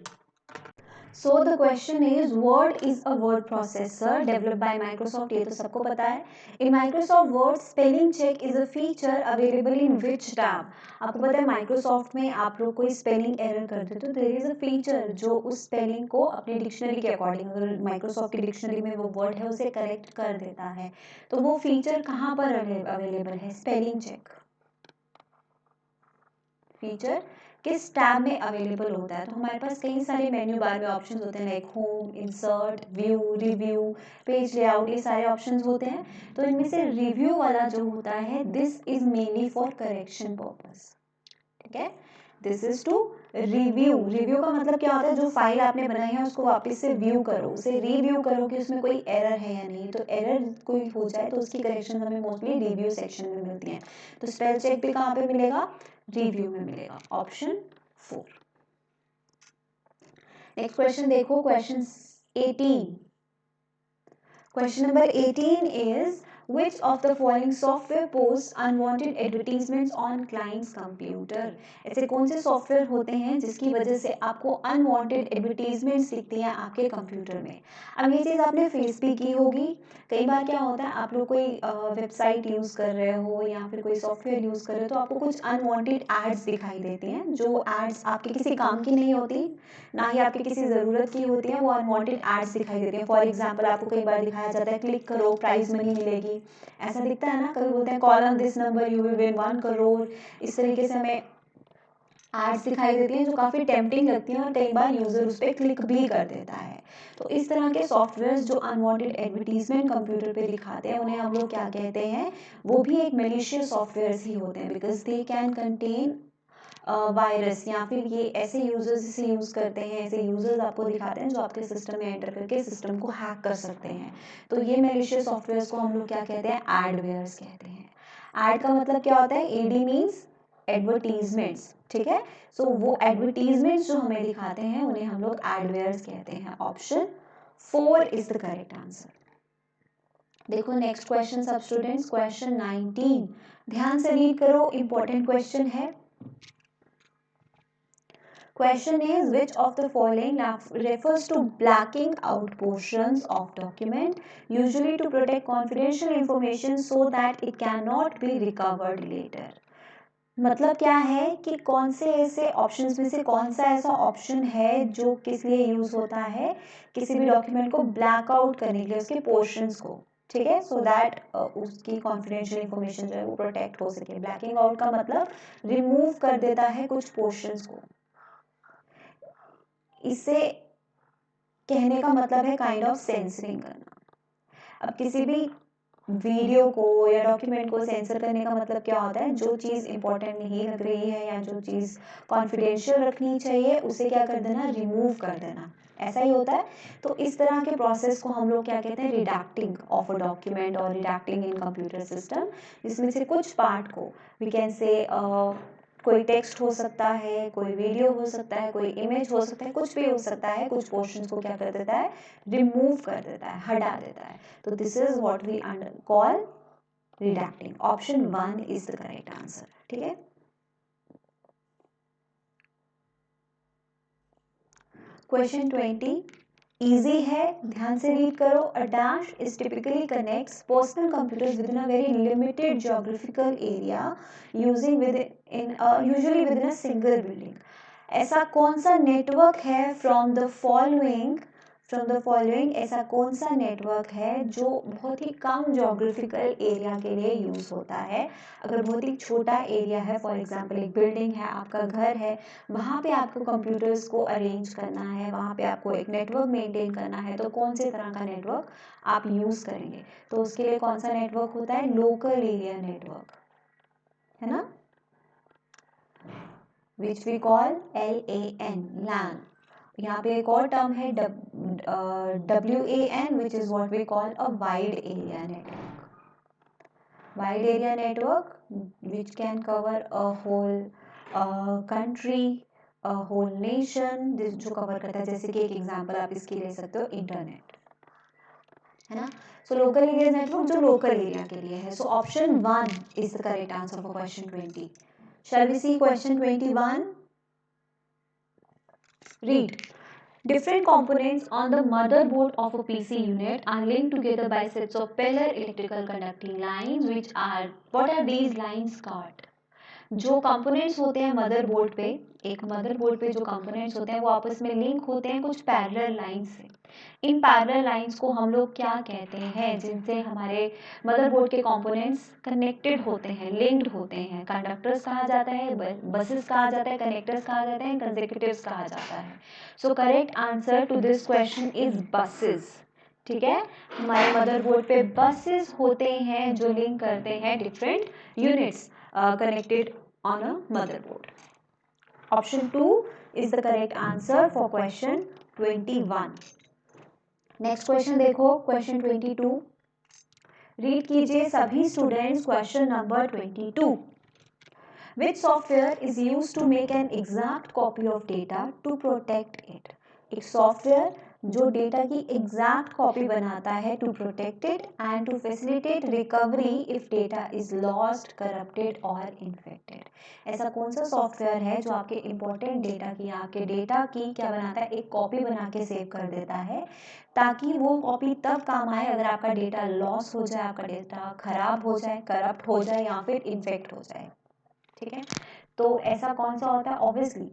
Speaker 1: So the question is, Word is a word processor developed by Microsoft, ये तो सबको पता है। In Microsoft Word, spelling check is a feature available in which tab? आपको पता है Microsoft में आप लोग कोई स्पेलिंग एरर कर देते हो तो there is a feature जो उस स्पेलिंग को अपनी डिक्शनरी के अकॉर्डिंग, अगर Microsoft की डिक्शनरी में वो वर्ड है उसे करेक्ट कर देता है, तो वो फीचर कहाँ पर अवेलेबल है, स्पेलिंग चेक फीचर किस टैब में अवेलेबल होता है। तो हमारे पास कई सारे मेन्यू बार में ऑप्शंस होते हैं, like home, insert, view, review, page layout, ये सारे ऑप्शंस होते हैं। तो इनमें से रिव्यू वाला जो होता है, this is mainly for correction purpose, ठीक है, this is to review. Review का मतलब क्या होता है, जो फाइल आपने बनाई है उसको वापस से व्यू करो, उसे रिव्यू करो कि उसमें कोई एरर है या नहीं। तो एरर कोई हो जाए तो उसकी करेक्शन हमें मोस्टली रिव्यू सेक्शन में मिलती है। तो स्पेल चेक भी कहाँ पे मिलेगा, रिव्यू में मिलेगा, ऑप्शन 4। नेक्स्ट क्वेश्चन देखो, question 18। Question number 18 is, Which of the following software posts unwanted advertisements on client's computer? ऐसे कौन से सॉफ्टवेयर होते हैं जिसकी वजह से आपको अनवांटेड एडवर्टीजमेंट्स दिखती हैं आपके कंप्यूटर में? अब ये चीज़ आपने फेस भी की होगी। कई बार क्या होता है, आप लोग कोई वेबसाइट यूज़ कर रहे हो या फिर कोई सॉफ्टवेयर यूज़ कर रहे हो तो आपको कुछ अनवांटेड एड्स दिखाई देती हैं, जो एड्स आपके किसी काम की नहीं होती, ना ही आपकी किसी ज़रूरत की होती है, वो अनवांटेड एड्स दिखाई देती हैं। फॉर एग्जांपल आपको कई बार दिखाया जाता है क्लिक करो प्राइज मनी मिलेगी, ऐसा दिखता है ना। कभी बोलते हैं call on this number you will win 1 crore. इस तरीके से हमें एड्स दिखाई देती हैं जो काफ़ी टेम्पटिंग लगती हैं और कई बार यूज़र उस पर क्लिक भी कर देता है। तो इस तरह के सॉफ्टवेयर जो अनवांटेड एडवर्टीजमेंट कंप्यूटर पे दिखाते हैं उन्हें हम लोग क्या कहते हैं? वो भी एक मेलिशियस सॉफ्टवेयर ही होते हैं, because they can contain virus, या फिर ये ऐसे यूजर्स इसे यूज़ करते हैं, ऐसे यूजर्स आपको दिखाते हैं जो आपके सिस्टम में एंटर करके सिस्टम को हैक कर सकते हैं। तो ये मेलिशियस सॉफ्टवेयर्स को हम लोग क्या कहते हैं? एडवेयर्स कहते हैं। एड का मतलब क्या होता है? एडी मीन्स एडवर्टीजमेंट्स, ठीक है। सो वो एडवर्टीजमेंट्स जो हमें दिखाते हैं उन्हें हम लोग एडवेयर्स कहते हैं। Option 4 is the correct answer. देखो नेक्स्ट क्वेश्चन सब स्टूडेंट्स, क्वेश्चन 19 ध्यान से रीड करो, इंपॉर्टेंट क्वेश्चन है। Question is, which of the following refers to blacking out portions of document, usually to protect confidential information so that it cannot be recovered later? मतलब क्या है कि कौन से ऐसे ऑप्शंस में से कौन सा ऐसा ऑप्शन है जो किस लिए यूज होता है? किसी भी डॉक्यूमेंट को ब्लैक आउट करने के लिए, उसके पोर्शंस को, ठीक है, सो दैट उसकी कॉन्फिडेंशियल इंफॉर्मेशन जो है वो प्रोटेक्ट हो सके। ब्लैकिंग आउट का मतलब रिमूव कर देता है कुछ पोर्शंस को। इसे कहने का मतलब है काइंड ऑफ सेंसरिंग करना। अब किसी भी वीडियो को या डॉक्यूमेंट को सेंसर करने का मतलब क्या होता है? जो चीज़ इंपॉर्टेंट नहीं लग रही है या जो चीज़ कॉन्फिडेंशियल रखनी चाहिए उसे क्या कर देना? रिमूव कर देना, ऐसा ही होता है। तो इस तरह के प्रोसेस को हम लोग क्या कहते हैं? रिडैक्टिंग ऑफ अ डॉक्यूमेंट और रिडैक्टिंग इन कंप्यूटर सिस्टम, जिसमें से कुछ पार्ट को वी कैन से कोई टेक्स्ट हो सकता है, कोई वीडियो हो सकता है, कोई इमेज हो सकता है, कुछ भी हो सकता है, कुछ पोर्शंस को क्या कर देता है? रिमूव कर देता है, हटा देता है। तो this is what we call redacting. Option 1 is the correct answer, ठीक है। क्वेश्चन 20 इजी है, ध्यान से रीड करो। A dash is typically connects personal computers with in a very limited geographical area using with in usually with in a single building. ऐसा कौन सा network है फ्रॉम द फॉलोइंग ऐसा कौन सा नेटवर्क है जो बहुत ही कम ज्योग्राफिकल एरिया के लिए यूज़ होता है? अगर बहुत ही छोटा एरिया है, फॉर एग्जांपल एक बिल्डिंग है, आपका घर है, वहाँ पे आपको कंप्यूटर्स को अरेंज करना है, वहाँ पे आपको एक नेटवर्क मेंटेन करना है, तो कौन से तरह का नेटवर्क आप यूज़ करेंगे? तो उसके लिए कौन सा नेटवर्क होता है? लोकल एरिया नेटवर्क, है ना, which we call LAN, LAN. यहाँ पे एक और टर्म है WAN, which is what we call a wide area network. Wide area network which can cover a whole country, a whole nation, जो cover करता है। जैसे कि एक एग्जांपल आप इसकी ले सकते हो, इंटरनेट, है ना। सो लोकल एरिया नेटवर्क जो लोकल एरिया के लिए है। So option 1 is the correct answer for question 20। Shall we see question 21? Read. Different components on the motherboard of a PC unit are linked together by sets of parallel electrical conducting lines, which are, what are these lines called? जो components होते हैं motherboard पे, एक motherboard पे जो components होते हैं वो आपस में लिंक होते हैं कुछ पैरेलल लाइंस से। इन पैरेलल लाइंस को हम लोग क्या कहते हैं? जिनसे हमारे मदरबोर्ड के कंपोनेंट्स कनेक्टेड होते हैं, लिंक्ड होते हैं। कंडक्टर्स कहा जाता है, बसेस कहा जाता है, कनेक्टर्स कहा जाता है, कंसेक्यूटिव्स कहा जाता है। So correct answer to this question is buses, ठीक है। हमारे मदरबोर्ड पे बसेस होते हैं जो लिंक करते हैं different units connected on a motherboard. Option 2 is the correct answer for question 21. Next question देखो, question 22. Read कीजिए सभी students question number 22. Which software is used to make an exact copy of data to protect it? एक software जो data की exact copy बनाता है to protect it and to facilitate recovery if data is lost, corrupted और infected. ऐसा कौन सा software है जो आपके इंपॉर्टेंट डेटा की, आपके डेटा की क्या बनाता है, एक कॉपी बना के सेव कर देता है, ताकि वो कॉपी तब काम आए अगर आपका डेटा लॉस हो जाए, आपका डेटा खराब हो जाए, करप्ट हो जाए या फिर इन्फेक्ट हो जाए। ठीक है, तो ऐसा कौन सा होता है? ऑब्वियसली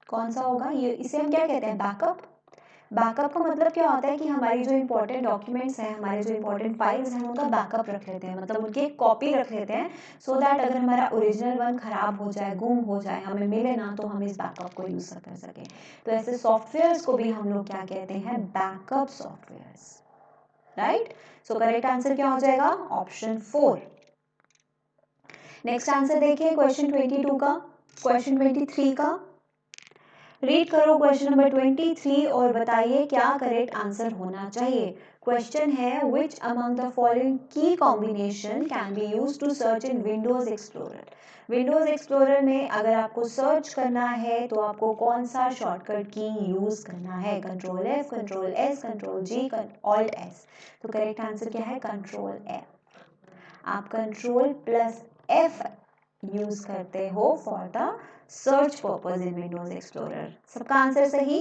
Speaker 1: कौन सा होगा ये, इसे हम क्या कहते हैं? बैकअप। बैकअप का मतलब क्या होता है कि हमारी जो इंपॉर्टेंट डॉक्यूमेंट्स हैं, हमारे जो इंपॉर्टेंट फाइल्स हैं, उनका बैकअप रख लेते हैं, मतलब उनकी एक कॉपी रख लेते हैं, सो दैट अगर हमारा ओरिजिनल वन खराब हो जाए, गुम हो जाए, हमें मिले ना, तो हम इस बैकअप को यूज कर सकें। तो ऐसे सॉफ्टवेयर्स को भी हम लोग क्या कहते हैं? Backup softwares. Right, so correct answer क्या हो जाएगा? ऑप्शन 4। नेक्स्ट आंसर देखिए क्वेश्चन 22 का, क्वेश्चन 23 का। रीड करो क्वेश्चन नंबर 23 और बताइए क्या करेक्ट आंसर होना चाहिए। क्वेश्चन है which among the following key combination can be used to search in Windows Explorer. Windows Explorer में अगर आपको सर्च करना है तो आपको कौन सा शॉर्टकट की यूज करना है? Control F, control S, control G, alt S। तो करेक्ट आंसर क्या है? Control F। आप कंट्रोल प्लस F यूज करते हो for the search purpose in Windows explorer. सबका आंसर सही।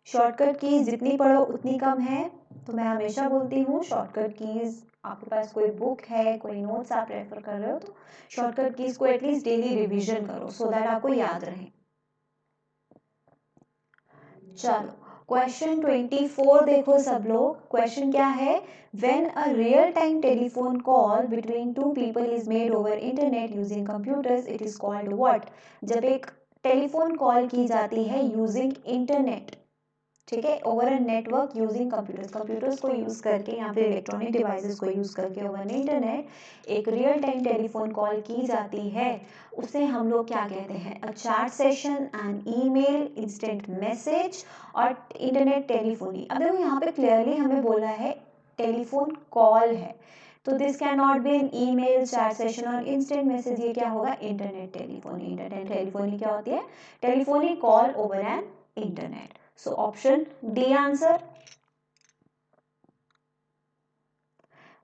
Speaker 1: शॉर्टकट कीज जितनी पढ़ो उतनी कम है, तो मैं हमेशा बोलती हूँ शॉर्टकट कीज, आपके पास कोई बुक है, कोई नोट्स आप रेफर कर रहे हो, तो शॉर्टकट कीज को एटलीस्ट डेली रिवीजन करो सो दैट आपको याद रहे। चलो क्वेश्चन 24 देखो सब लोग। क्वेश्चन क्या है? When a real time telephone call between two people is made over internet using computers it is called what? जब एक टेलीफोन कॉल की जाती है यूजिंग इंटरनेट, ठीक है, over a network using computers, computers को यूज करके या फिर इलेक्ट्रॉनिक डिवाइसेस को यूज करके ओवर इंटरनेट एक रियल टाइम टेलीफोन कॉल की जाती है, उसे हम लोग क्या कहते हैं? A chat session, an email, instant message और इंटरनेट टेलीफोनी। अब देखो यहाँ पे क्लियरली हमें बोला है टेलीफोन कॉल है, तो this can not be an email, chat session और इंस्टेंट मैसेज। ये क्या होगा? Internet telephony. इंटरनेट टेलीफोनी क्या होती है? Telephony call over an internet. So option D answer.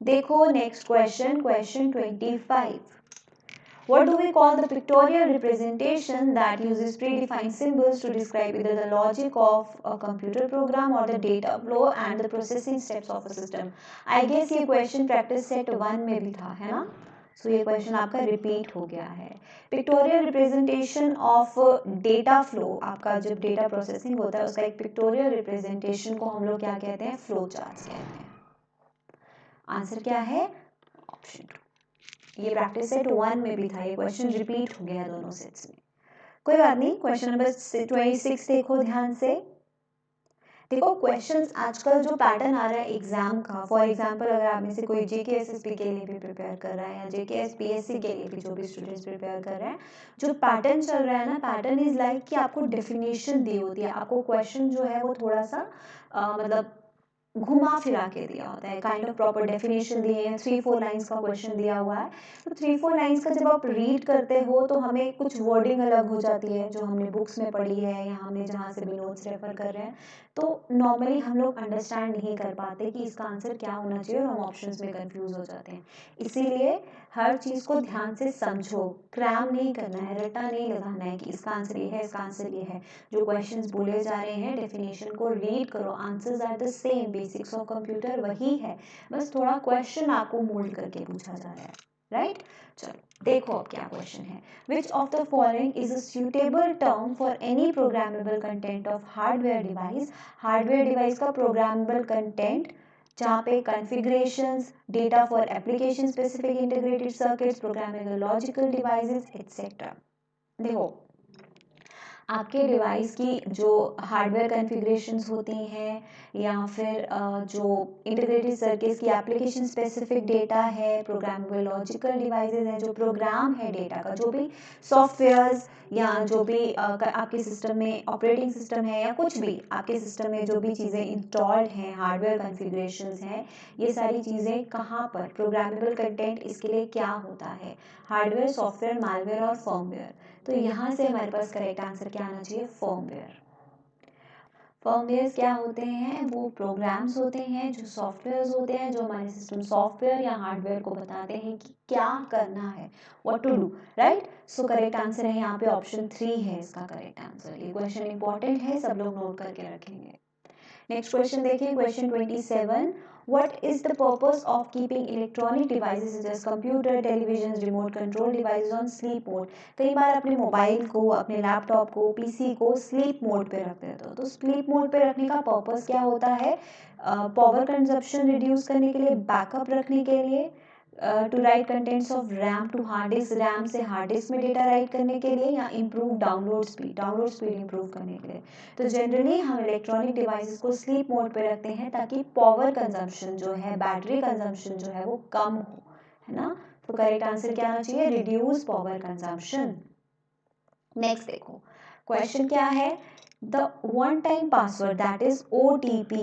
Speaker 1: देखो next question, question 25। What do we call the pictorial representation that uses predefined symbols to describe either the logic of a computer program or the data flow and the processing steps of a system? I guess ये question practice set 1 में भी था, है ना? सो ये question आपका repeat हो गया है। Pictorial representation of data flow, आपका जब डेटा प्रोसेसिंग होता है उसका एक पिक्टोरियल रिप्रेजेंटेशन को हम लोग क्या कहते हैं? फ्लो चार्ट्स कहते हैं। आंसर क्या है? ऑप्शन 2। ये प्रैक्टिस सेट 1 में भी था, ये क्वेश्चन रिपीट हो गया दोनों सेट्स में। कोई बात नहीं, क्वेश्चन नंबर 26 देखो ध्यान से। देखो क्वेश्चंस आजकल जो पैटर्न आ रहा है एग्जाम का, फॉर एग्जांपल अगर आप में से कोई जेकेएसएसपी के लिए भी प्रिपेयर कर रहा है या जेकेएसपीएससी के लिए भी जो भी स्टूडेंट्स प्रिपेयर कर रहे हैं, जो पैटर्न चल रहा है ना, पैटर्न इज लाइक कि आपको डेफिनेशन दी होती है, आपको क्वेश्चन जो है वो थोड़ा सा मतलब घुमा फिरा के दिया होता है, काइंड ऑफ प्रॉपर डेफिनेशन दिए हैं, 3-4 लाइंस का क्वेश्चन दिया हुआ है, तो 3-4 लाइंस का जब आप रीड करते हो तो हमें कुछ वर्डिंग अलग हो जाती है जो हमने बुक्स में पढ़ी है या हमने जहाँ से भी नोट्स रेफर कर रहे हैं, तो नॉर्मली हम लोग अंडरस्टैंड नहीं कर पाते कि इसका आंसर क्या होना चाहिए और हम ऑप्शंस में कंफ्यूज हो जाते हैं। इसीलिए हर चीज़ को ध्यान से समझो, क्रैम नहीं करना है, रट्टा नहीं लगाना है कि इसका आंसर ये है, इसका आंसर ये है। जो क्वेश्चंस बोले जा रहे हैं डेफिनेशन को रीड करो, answers are the same, basics of computer वही है, बस थोड़ा क्वेश्चन आपको मोल्ड करके पूछा जा रहा है, राइट? चलो देखो अब क्या क्वेश्चन है। Which of the following is a suitable term for any programmable content of hardware device? Hardware device का प्रोग्रामेबल कंटेंट जहाँ पे configurations, data for application specific integrated circuits, programmable logical devices etcetera. देखो आपके device की जो hardware configurations होती हैं या फिर जो इंटीग्रेटेड सर्किट्स की एप्लीकेशन स्पेसिफिक डेटा है, प्रोग्रामेबल लॉजिकल डिवाइसेस हैं, जो प्रोग्राम है डेटा का, जो भी सॉफ्टवेयर्स या जो भी आपके सिस्टम में ऑपरेटिंग सिस्टम है या कुछ भी आपके सिस्टम में जो भी चीज़ें इंस्टॉल्ड हैं, हार्डवेयर कॉन्फ़िगरेशंस हैं, ये सारी चीज़ें कहाँ पर प्रोग्रामेबल कंटेंट इसके लिए क्या होता है? हार्डवेयर, सॉफ्टवेयर, मालवेयर और फर्मवेयर। तो यहाँ से हमारे पास करेक्ट आंसर क्या आना चाहिए? फर्मवेयर। फर्मवेयर्स क्या होते हैं? वो प्रोग्राम्स होते हैं, जो सॉफ्टवेयर्स होते हैं, जो हमारे सिस्टम सॉफ्टवेयर या हार्डवेयर को बताते हैं कि क्या करना है, what to do, right? So correct answer है यहाँ पे ऑप्शन 3 है इसका करेक्ट आंसर। ये क्वेश्चन इंपॉर्टेंट है, सब लोग नोट करके रखेंगे। नेक्स्ट क्वेश्चन देखिए, question 27, what is the purpose of keeping electronic devices such as computer, televisions, remote control devices on sleep mode? कई बार अपने मोबाइल को, अपने लैपटॉप को, पीसी को स्लीप मोड पे रख देते हो, तो स्लीप मोड पे रखने का पर्पस क्या होता है? पावर कंजप्शन रिड्यूस करने के लिए, बैकअप रखने के लिए, to write contents of RAM to hard disk, RAM से हार्ड डिस्क में डेटा राइट करने के लिए, या इम्प्रूव डाउनलोड स्पीड इम्प्रूव करने के लिए। तो जनरली हम इलेक्ट्रॉनिक डिवाइसेस को स्लीप मोड पे रखते हैं ताकि पावर कंजम्पशन जो है, बैटरी कंजम्पशन जो है वो कम हो, है ना? तो करेक्ट आंसर क्या आना चाहिए? Reduce power consumption. नेक्स्ट देखो, क्वेश्चन क्या है? The one-time password, that is OTP,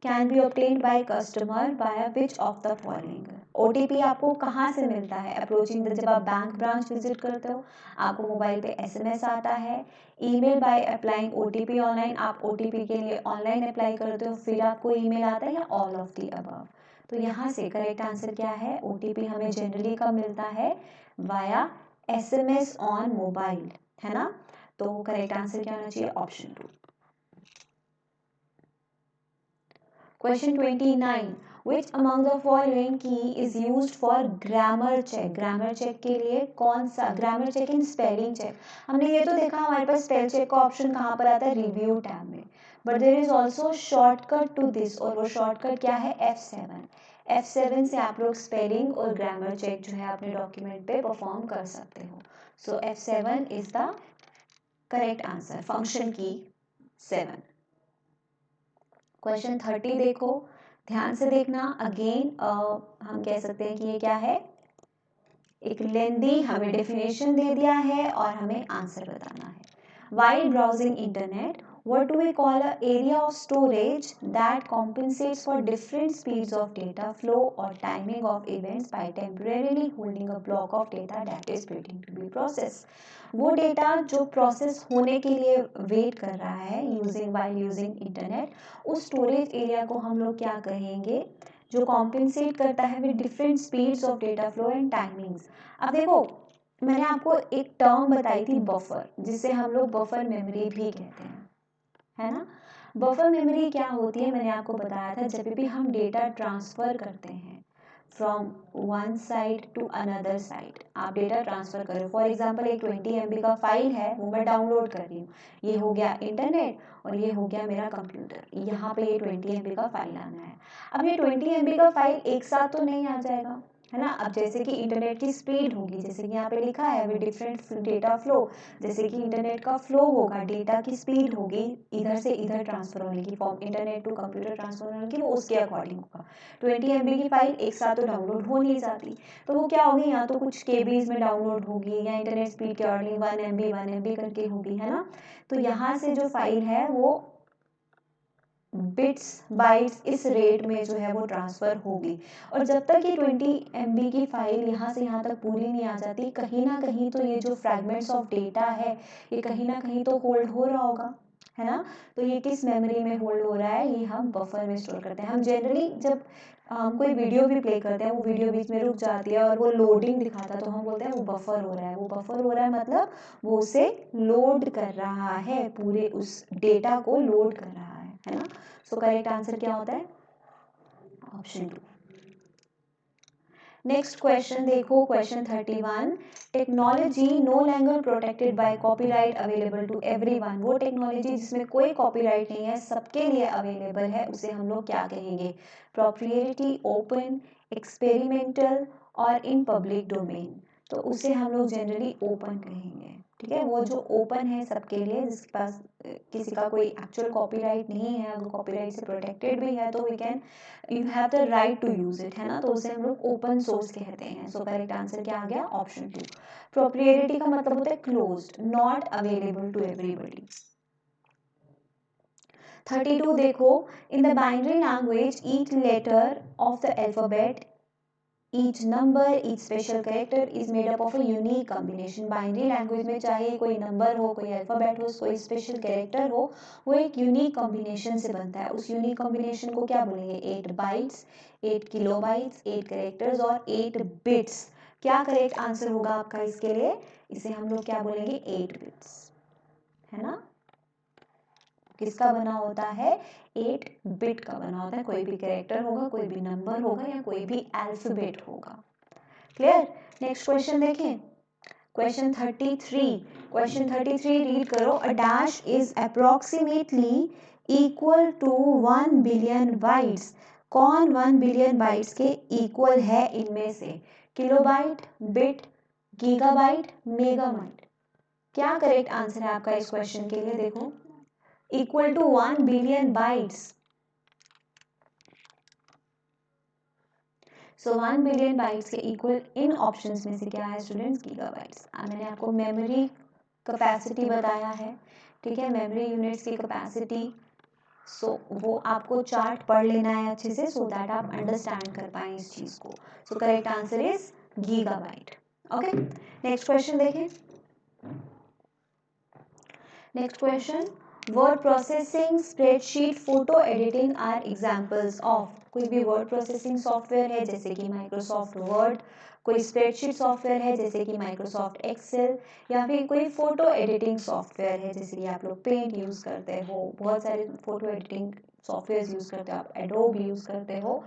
Speaker 1: can be obtained by customer via which of the following? OTP आपको कहाँ से मिलता है? अप्रोचिंग द, जब आप बैंक ब्रांच विजिट करते हो, आपको मोबाइल पे SMS आता है। Email by applying OTP online, आप OTP के लिए ऑनलाइन अप्लाई करते हो फिर आपको ईमेल आता है, या ऑल ऑफ दी अबव? तो यहाँ से करेक्ट आंसर क्या है? OTP हमें जनरली कब मिलता है? वाया SMS ऑन मोबाइल, है ना? तो करेक्ट आंसर क्या होना चाहिए? Option 2। Question 29, which among the following key is used for grammar check? Grammar check के लिए कौन सा? Grammar check in spelling check. हमने ये तो देखा हमारे पास स्पेल चेक का ऑप्शन कहाँ पर आता है? रिव्यू टैब में। But there is also shortcut to this, और वो शॉर्टकट क्या है? F7। F7 से आप लोग स्पेलिंग और ग्रामर चेक जो है अपने डॉक्यूमेंट पे परफॉर्म कर सकते हो। सो F7 is the correct answer, function की 7। क्वेश्चन 30 देखो, ध्यान से देखना। अगेन हम कह सकते हैं कि ये क्या है? एक लेंदी हमें डेफिनेशन दे दिया है और हमें आंसर बताना है। While browsing internet, what do we call an area of storage that compensates for different speeds of data flow or timing of events by temporarily holding a block of data that is waiting to be processed? वो data जो process होने के लिए wait कर रहा है while using internet, उस storage area को हम लोग क्या कहेंगे? जो कॉम्पेंसेट करता है with different speeds of data flow and timings. अब देखो, मैंने आपको एक टर्म बताई थी बफर, जिसे हम लोग बफर मेमोरी भी कहते हैं, है ना? बफर मेमोरी क्या होती है? मैंने आपको बताया था, जब भी हम डेटा ट्रांसफर करते हैं from one side to another side, आप डेटा ट्रांसफर करो। फॉर एग्जांपल एक 20 MB का फाइल है, वो मैं डाउनलोड कर रही हूँ, ये हो गया इंटरनेट और ये हो गया मेरा कंप्यूटर, यहाँ पे ये 20 MB का फाइल आना है। अब ये 20 MB का फाइल एक साथ तो नहीं आ जाएगा, है ना? अब जैसे कि इंटरनेट की स्पीड होगी, जैसे कि यहाँ पे लिखा है विद डिफरेंट डेटा फ्लो, जैसे कि इंटरनेट का फ्लो होगा, डेटा की स्पीड होगी इधर से इधर ट्रांसफर होने की, from internet to computer transfer होने की, वो उसके अकॉर्डिंग होगा। 20 MB की फाइल एक साथ तो डाउनलोड हो नहीं जाती, तो वो क्या होगी? या तो कुछ केबीज में डाउनलोड होगी, या इंटरनेट स्पीड के अकॉर्डिंग 1 MB करके होगी, है ना? तो यहाँ से जो फाइल है वो बिट्स बाइट्स इस रेट में जो है वो ट्रांसफ़र होगी। और जब तक ये 20 MB की फाइल यहाँ से यहाँ तक पूरी नहीं आ जाती, कहीं ना कहीं तो ये जो फ्रैगमेंट्स ऑफ डेटा है, ये कहीं ना कहीं तो होल्ड हो रहा होगा, है ना? तो ये किस मेमोरी में होल्ड हो रहा है? ये हम बफर में स्टोर करते हैं। हम जनरली जब हम कोई वीडियो भी प्ले करते हैं, वो वीडियो बीच में रुक जाती है और वो लोडिंग दिखाता है, तो हम बोलते हैं वो बफर हो रहा है। वो बफर हो रहा है मतलब वो उसे लोड कर रहा है, पूरे उस डेटा को लोड कर रहा है ना? सो करेक्ट आंसर क्या होता है? ऑप्शन 2। नेक्स्ट क्वेश्चन देखो, question 31, technology no longer protected by copyright available to everyone. वो टेक्नोलॉजी जिसमें कोई कॉपीराइट नहीं है, सबके लिए अवेलेबल है, उसे हम लोग क्या कहेंगे? प्रोप्रिएटरी, ओपन, एक्सपेरिमेंटल और इन पब्लिक डोमेन। तो उसे हम लोग जनरली ओपन कहेंगे, ठीक है? वो जो ओपन है सबके लिए, जिसके पास किसी का कोई एक्चुअल कॉपीराइट नहीं है, अगर कॉपीराइट से प्रोटेक्टेड भी है तो we can, you have the right to use it, है ना? तो उसे हम लोग ओपन सोर्स कहते हैं। सो करेक्ट आंसर क्या आ गया? ऑप्शन 2। प्रोप्रिएटरी का मतलब होता है closed, not available to everybody. 32 देखो, in the binary language each letter of the alphabet each number, each special character is made up of a unique combination. Binary language में चाहे कोई नंबर हो, कोई अल्फ़ाबेट हो, कोई स्पेशल कैरेक्टर हो, वो एक यूनिक कॉम्बिनेशन से बनता है. उस यूनिक कॉम्बिनेशन को क्या बोलेंगे? 8 बाइट्स, 8 किलोबाइट्स, 8 कैरेक्टर्स और 8 बिट्स. क्या करेक्ट आंसर होगा आपका इसके लिए? इसे हम लोग क्या बोलेंगे? 8 बिट्स, है ना. किसका बना होता है? 8 बिट का बना होता है. कोई भी कैरेक्टर होगा, कोई भी नंबर होगा या कोई भी अल्फाबेट होगा. क्लियर? नेक्स्ट क्वेश्चन देखें. क्वेश्चन 33. क्वेश्चन 33 रीड करो. A dash is approximately equal to 1 billion bytes. कौन 1 बिलियन बाइट्स के इक्वल है इनमें से? Kilobyte, bit, gigabyte, megabyte. क्या करेक्ट आंसर है आपका इस क्वेश्चन के लिए? देखो, equal to 1 billion bytes. So 1 billion bytes के इक्वल इन ऑप्शंस में से क्या है स्टूडेंट्स? गीगाबाइट्स. मैंने आपको मेमोरी कैपेसिटी बताया है, ठीक है, मेमोरी यूनिट्स की कैपेसिटी. सो वो आपको चार्ट पढ़ लेना है अच्छे से, सो दैट आप अंडरस्टैंड कर पाए इस चीज को. So correct answer is gigabyte. Okay, next question देखें. Next question. Word processing, spreadsheet, photo editing are examples of. कोई भी वर्ड प्रोसेसिंग सॉफ्टवेयर है जैसे कि माइक्रोसॉफ्ट वर्ड, कोई स्प्रेडशीट सॉफ्टवेयर है जैसे कि माइक्रोसॉफ्ट एक्सेल, या फिर कोई फोटो एडिटिंग सॉफ्टवेयर है जैसे कि आप लोग पेंट यूज़ करते हो, बहुत सारे फोटो एडिटिंग सॉफ्टवेयर यूज़ करते हो, आप एडोब यूज़ करते हो.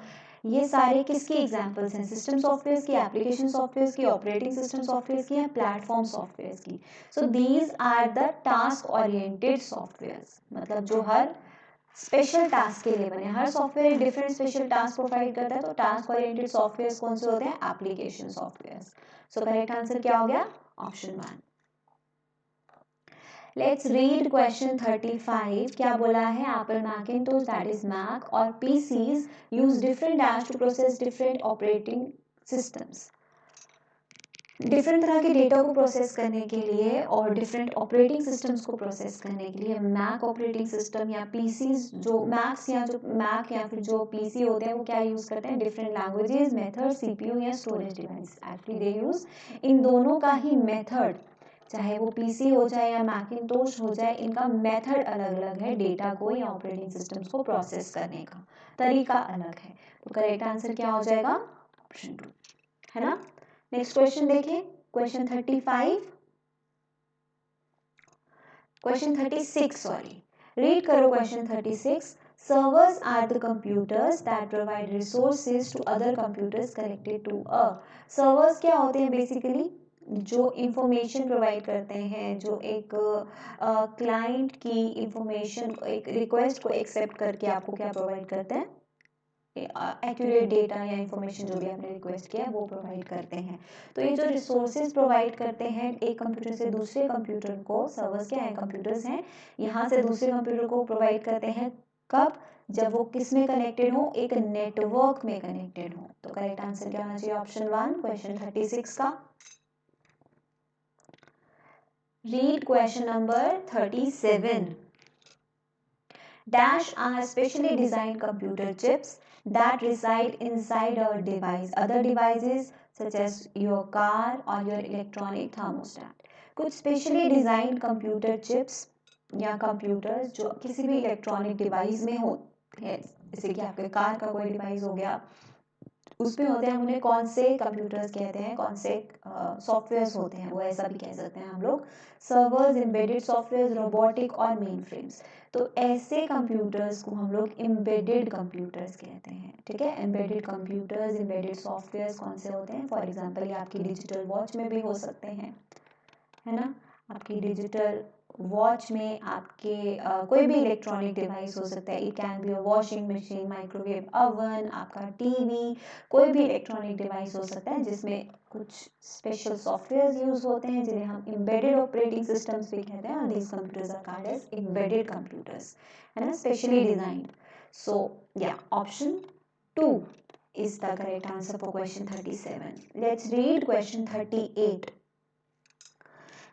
Speaker 1: ये सारे किसकी एग्जांपल्स हैं? सिस्टम सॉफ्टवेयर्स की, एप्लीकेशन सॉफ्टवेयर्स की, ऑपरेटिंग सिस्टम सॉफ्टवेयर्स की या प्लेटफॉर्म सॉफ्टवेयर्स की. So these are the task oriented softwares. मतलब जो हर स्पेशल टास्क के लिए बने. हर software different special task provide करता है. तो टास्क ओरिएंटेड सॉफ्टवेयर्स कौन से होते हैं? Application softwares. So correct answer क्या हो गया? ऑप्शन 1. Let's read question 35. क्या बोला है? Apple Macintosh that is Mac और PCs use different dash to process different operating systems. Different तरह के डेटा को प्रोसेस करने के लिए और डिफरेंट ऑपरेटिंग सिस्टम्स को प्रोसेस करने के लिए मैक ऑपरेटिंग सिस्टम या पीसीज, जो मैक्स या जो मैक या फिर जो पीसी होते हैं, वो क्या यूज़ करते हैं? डिफरेंट लैंग्वेजेस, मेथड, सीपीयू या storage device. Actually they use in दोनों का ही मेथड, चाहे वो पीसी हो जाए या मैकिंटोश हो जाए, इनका मेथड अलग अलग है. डेटा को या ऑपरेटिंग सिस्टम्स को प्रोसेस करने का तरीका अलग है. तो करेक्ट आंसर क्या हो जाएगा? ऑप्शन 2, है ना. नेक्स्ट क्वेश्चन देखिए. क्वेश्चन 35. क्वेश्चन 36, सॉरी, रीड करो question 36. Servers are the computers that provide resources to other computers connected to a. Servers क्या होते हैं? बेसिकली जो इंफॉर्मेशन प्रोवाइड करते हैं, जो एक क्लाइंट की इंफॉर्मेशन, एक रिक्वेस्ट को एक्सेप्ट करके आपको क्या प्रोवाइड करते हैं? एक्यूरेट डेटा या इंफॉर्मेशन जो भी आपने रिक्वेस्ट किया है वो प्रोवाइड करते हैं. तो ये जो रिसोर्सेज प्रोवाइड करते हैं एक कंप्यूटर से दूसरे कंप्यूटर को, सर्वर्स क्या है? कंप्यूटर्स हैं. यहाँ से दूसरे कंप्यूटर को प्रोवाइड करते हैं. कब? जब वो किस में कनेक्टेड हो? एक नेटवर्क में कनेक्टेड हो. तो करेक्ट आंसर क्या होना चाहिए? ऑप्शन 1, क्वेश्चन 36 का. Read question number 37. Dash are specially designed computer chips that reside inside a device, other devices such as your car or your electronic thermostat. कुछ स्पेशली डिजाइंड कंप्यूटर चिप्स या computers जो किसी भी electronic device में होते हैं, जैसे कि आपके कार का कोई डिवाइस हो गया, उसमें होते हैं. हम उन्हें कौन से कंप्यूटर्स कहते हैं? कौन से सॉफ्टवेयर्स होते हैं? वो ऐसा भी कह सकते हैं हम लोग. सर्वर्स, एम्बेडेड सॉफ्टवेयर, रोबोटिक और मेन फ्रेम्स. तो ऐसे कंप्यूटर्स को हम लोग एम्बेडेड कंप्यूटर्स कहते हैं. ठीक है, एम्बेडेड कंप्यूटर्स, एम्बेडेड सॉफ्टवेयर्स कौन से होते हैं? फॉर एग्जांपल ये आपकी डिजिटल वॉच में भी हो सकते हैं, है ना. आपकी डिजिटल वॉच में आपके कोई भी इलेक्ट्रॉनिक डिवाइस हो सकता है. It can be a washing machine, microwave oven, आपका टीवी, कोई भी इलेक्ट्रॉनिक डिवाइस हो सकता है जिसमें कुछ स्पेशल सॉफ्टवेयर यूज होते हैं जिन्हें हम एम्बेडेड ऑपरेटिंग सिस्टम्स भी कहते हैं. These computers are called as embedded computers, है ना, स्पेशली डिजाइंड. सो या option 2 is the correct answer for question 37. Let's read question 38.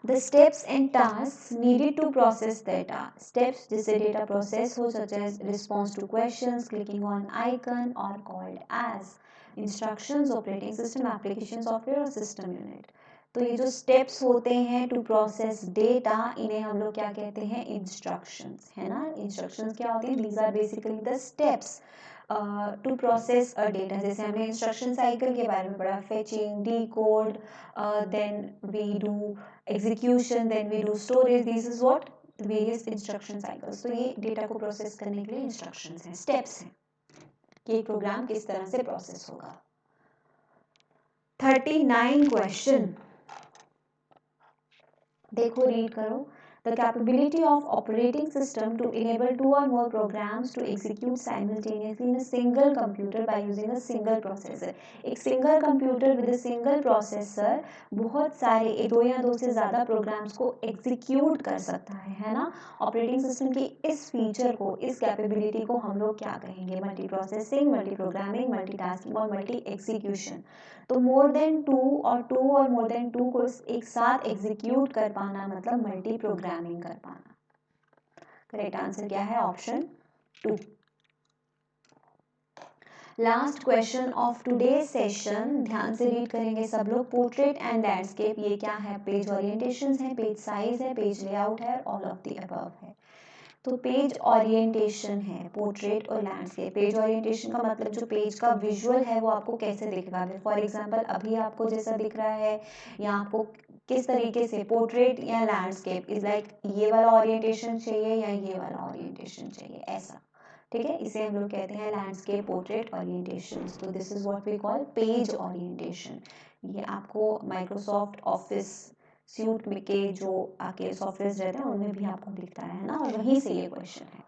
Speaker 1: The steps and tasks needed to process data. Steps जिससे data process हो, such as response to questions, clicking on icon or called as. Instructions, operating system, application software और system unit. तो ये जो steps होते हैं to process data, इन्हें हम लोग क्या कहते हैं, इंस्ट्रक्शंस, है ना। इंस्ट्रक्शंस क्या होते हैं, these are basically the steps to process a data. जैसे हमने इंस्ट्रक्शन साइकिल के बारे में पढ़ा, fetching, decode, then we do execution, then we do storage, this is what various instruction cycles. तो ये डेटा को प्रोसेस करने के लिए इंस्ट्रक्शंस हैं, स्टेप्स हैं कि एक प्रोग्राम किस तरह से प्रोसेस होगा। 39 क्वेश्चन देखो, रीड करो। The capability of operating system to enable two or more programs to execute simultaneously in a single computer by using a single processor। एक single computer with a single processor बहुत सारे दो या दो से ज़्यादा प्रोग्राम्स को एग्जीक्यूट कर सकता है ना। ऑपरेटिंग सिस्टम की इस फीचर को, इस कैपेबिलिटी को हम लोग क्या कहेंगे, multi processing, multi programming, multi tasking और मल्टी एग्जीक्यूशन। तो मोर देन टू और मोर देन टू को एक साथ एग्जीक्यूट कर पाना मतलब मल्टी प्रोग्रामिंग कर पाना। करेक्ट आंसर क्या है, option 2। Last question of today session, ध्यान से रीड करेंगे सब लोग। पोर्ट्रेट एंड लैंडस्केप, ये क्या है, पेज ओरिएंटेशन है, पेज साइज है, पेज लेआउट है, ऑल ऑफ द अबव है। तो पेज ओरिएंटेशन है, पोर्ट्रेट और लैंडस्केप। पेज ओरिएंटेशन का मतलब जो पेज का विजुअल है वो आपको कैसे दिखेगा। फॉर एग्जांपल अभी आपको जैसा दिख रहा है, या आपको किस तरीके से, पोर्ट्रेट या लैंडस्केप इज लाइक ये वाला ओरिएंटेशन चाहिए या ये वाला ओरिएंटेशन चाहिए, ऐसा। ठीक है, इसे हम लोग कहते हैं लैंडस्केप पोर्ट्रेट ओरिएंटेशन। तो this is what we call page orientation. ये आपको माइक्रोसॉफ्ट ऑफिस सूट में के जो आके सॉफ्टवेयर रहते हैं उनमें भी आपको दिखता है ना, और वहीं से ये क्वेश्चन है।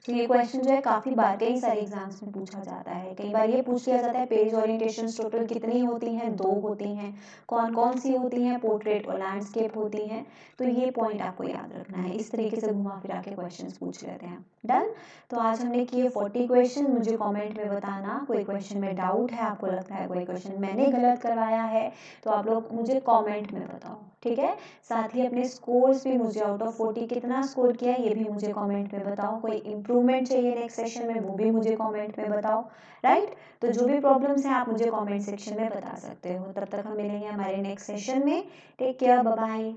Speaker 1: तो ये क्वेश्चन जो है काफ़ी बार कई सारे एग्जाम्स में पूछा जाता है। कई बार ये पूछ लिया जाता है पेज ओरिएंटेशन टोटल कितनी होती हैं, 2 होती हैं, कौन कौन सी होती हैं, पोर्ट्रेट और लैंडस्केप होती हैं। तो ये पॉइंट आपको याद रखना है, इस तरीके से घुमा फिरा के क्वेश्चन पूछ लेते हैं। डन। तो आज हमने किए 40 क्वेश्चन। मुझे कॉमेंट में बताना कोई क्वेश्चन में डाउट है, आपको लगता है कोई क्वेश्चन मैंने गलत करवाया है, तो आप लोग मुझे कॉमेंट में बताओ। ठीक है, साथ ही अपने स्कोर्स भी मुझे आउट ऑफ 40 कितना स्कोर किया ये भी मुझे कमेंट में बताओ। कोई इंप्रूवमेंट चाहिए नेक्स्ट सेशन में वो भी मुझे कमेंट में बताओ। राइट, तो जो भी प्रॉब्लम्स हैं आप मुझे कमेंट सेक्शन में बता सकते हो। तब तक हम मिलेंगे हमारे नेक्स्ट सेशन में। Take care, bye bye.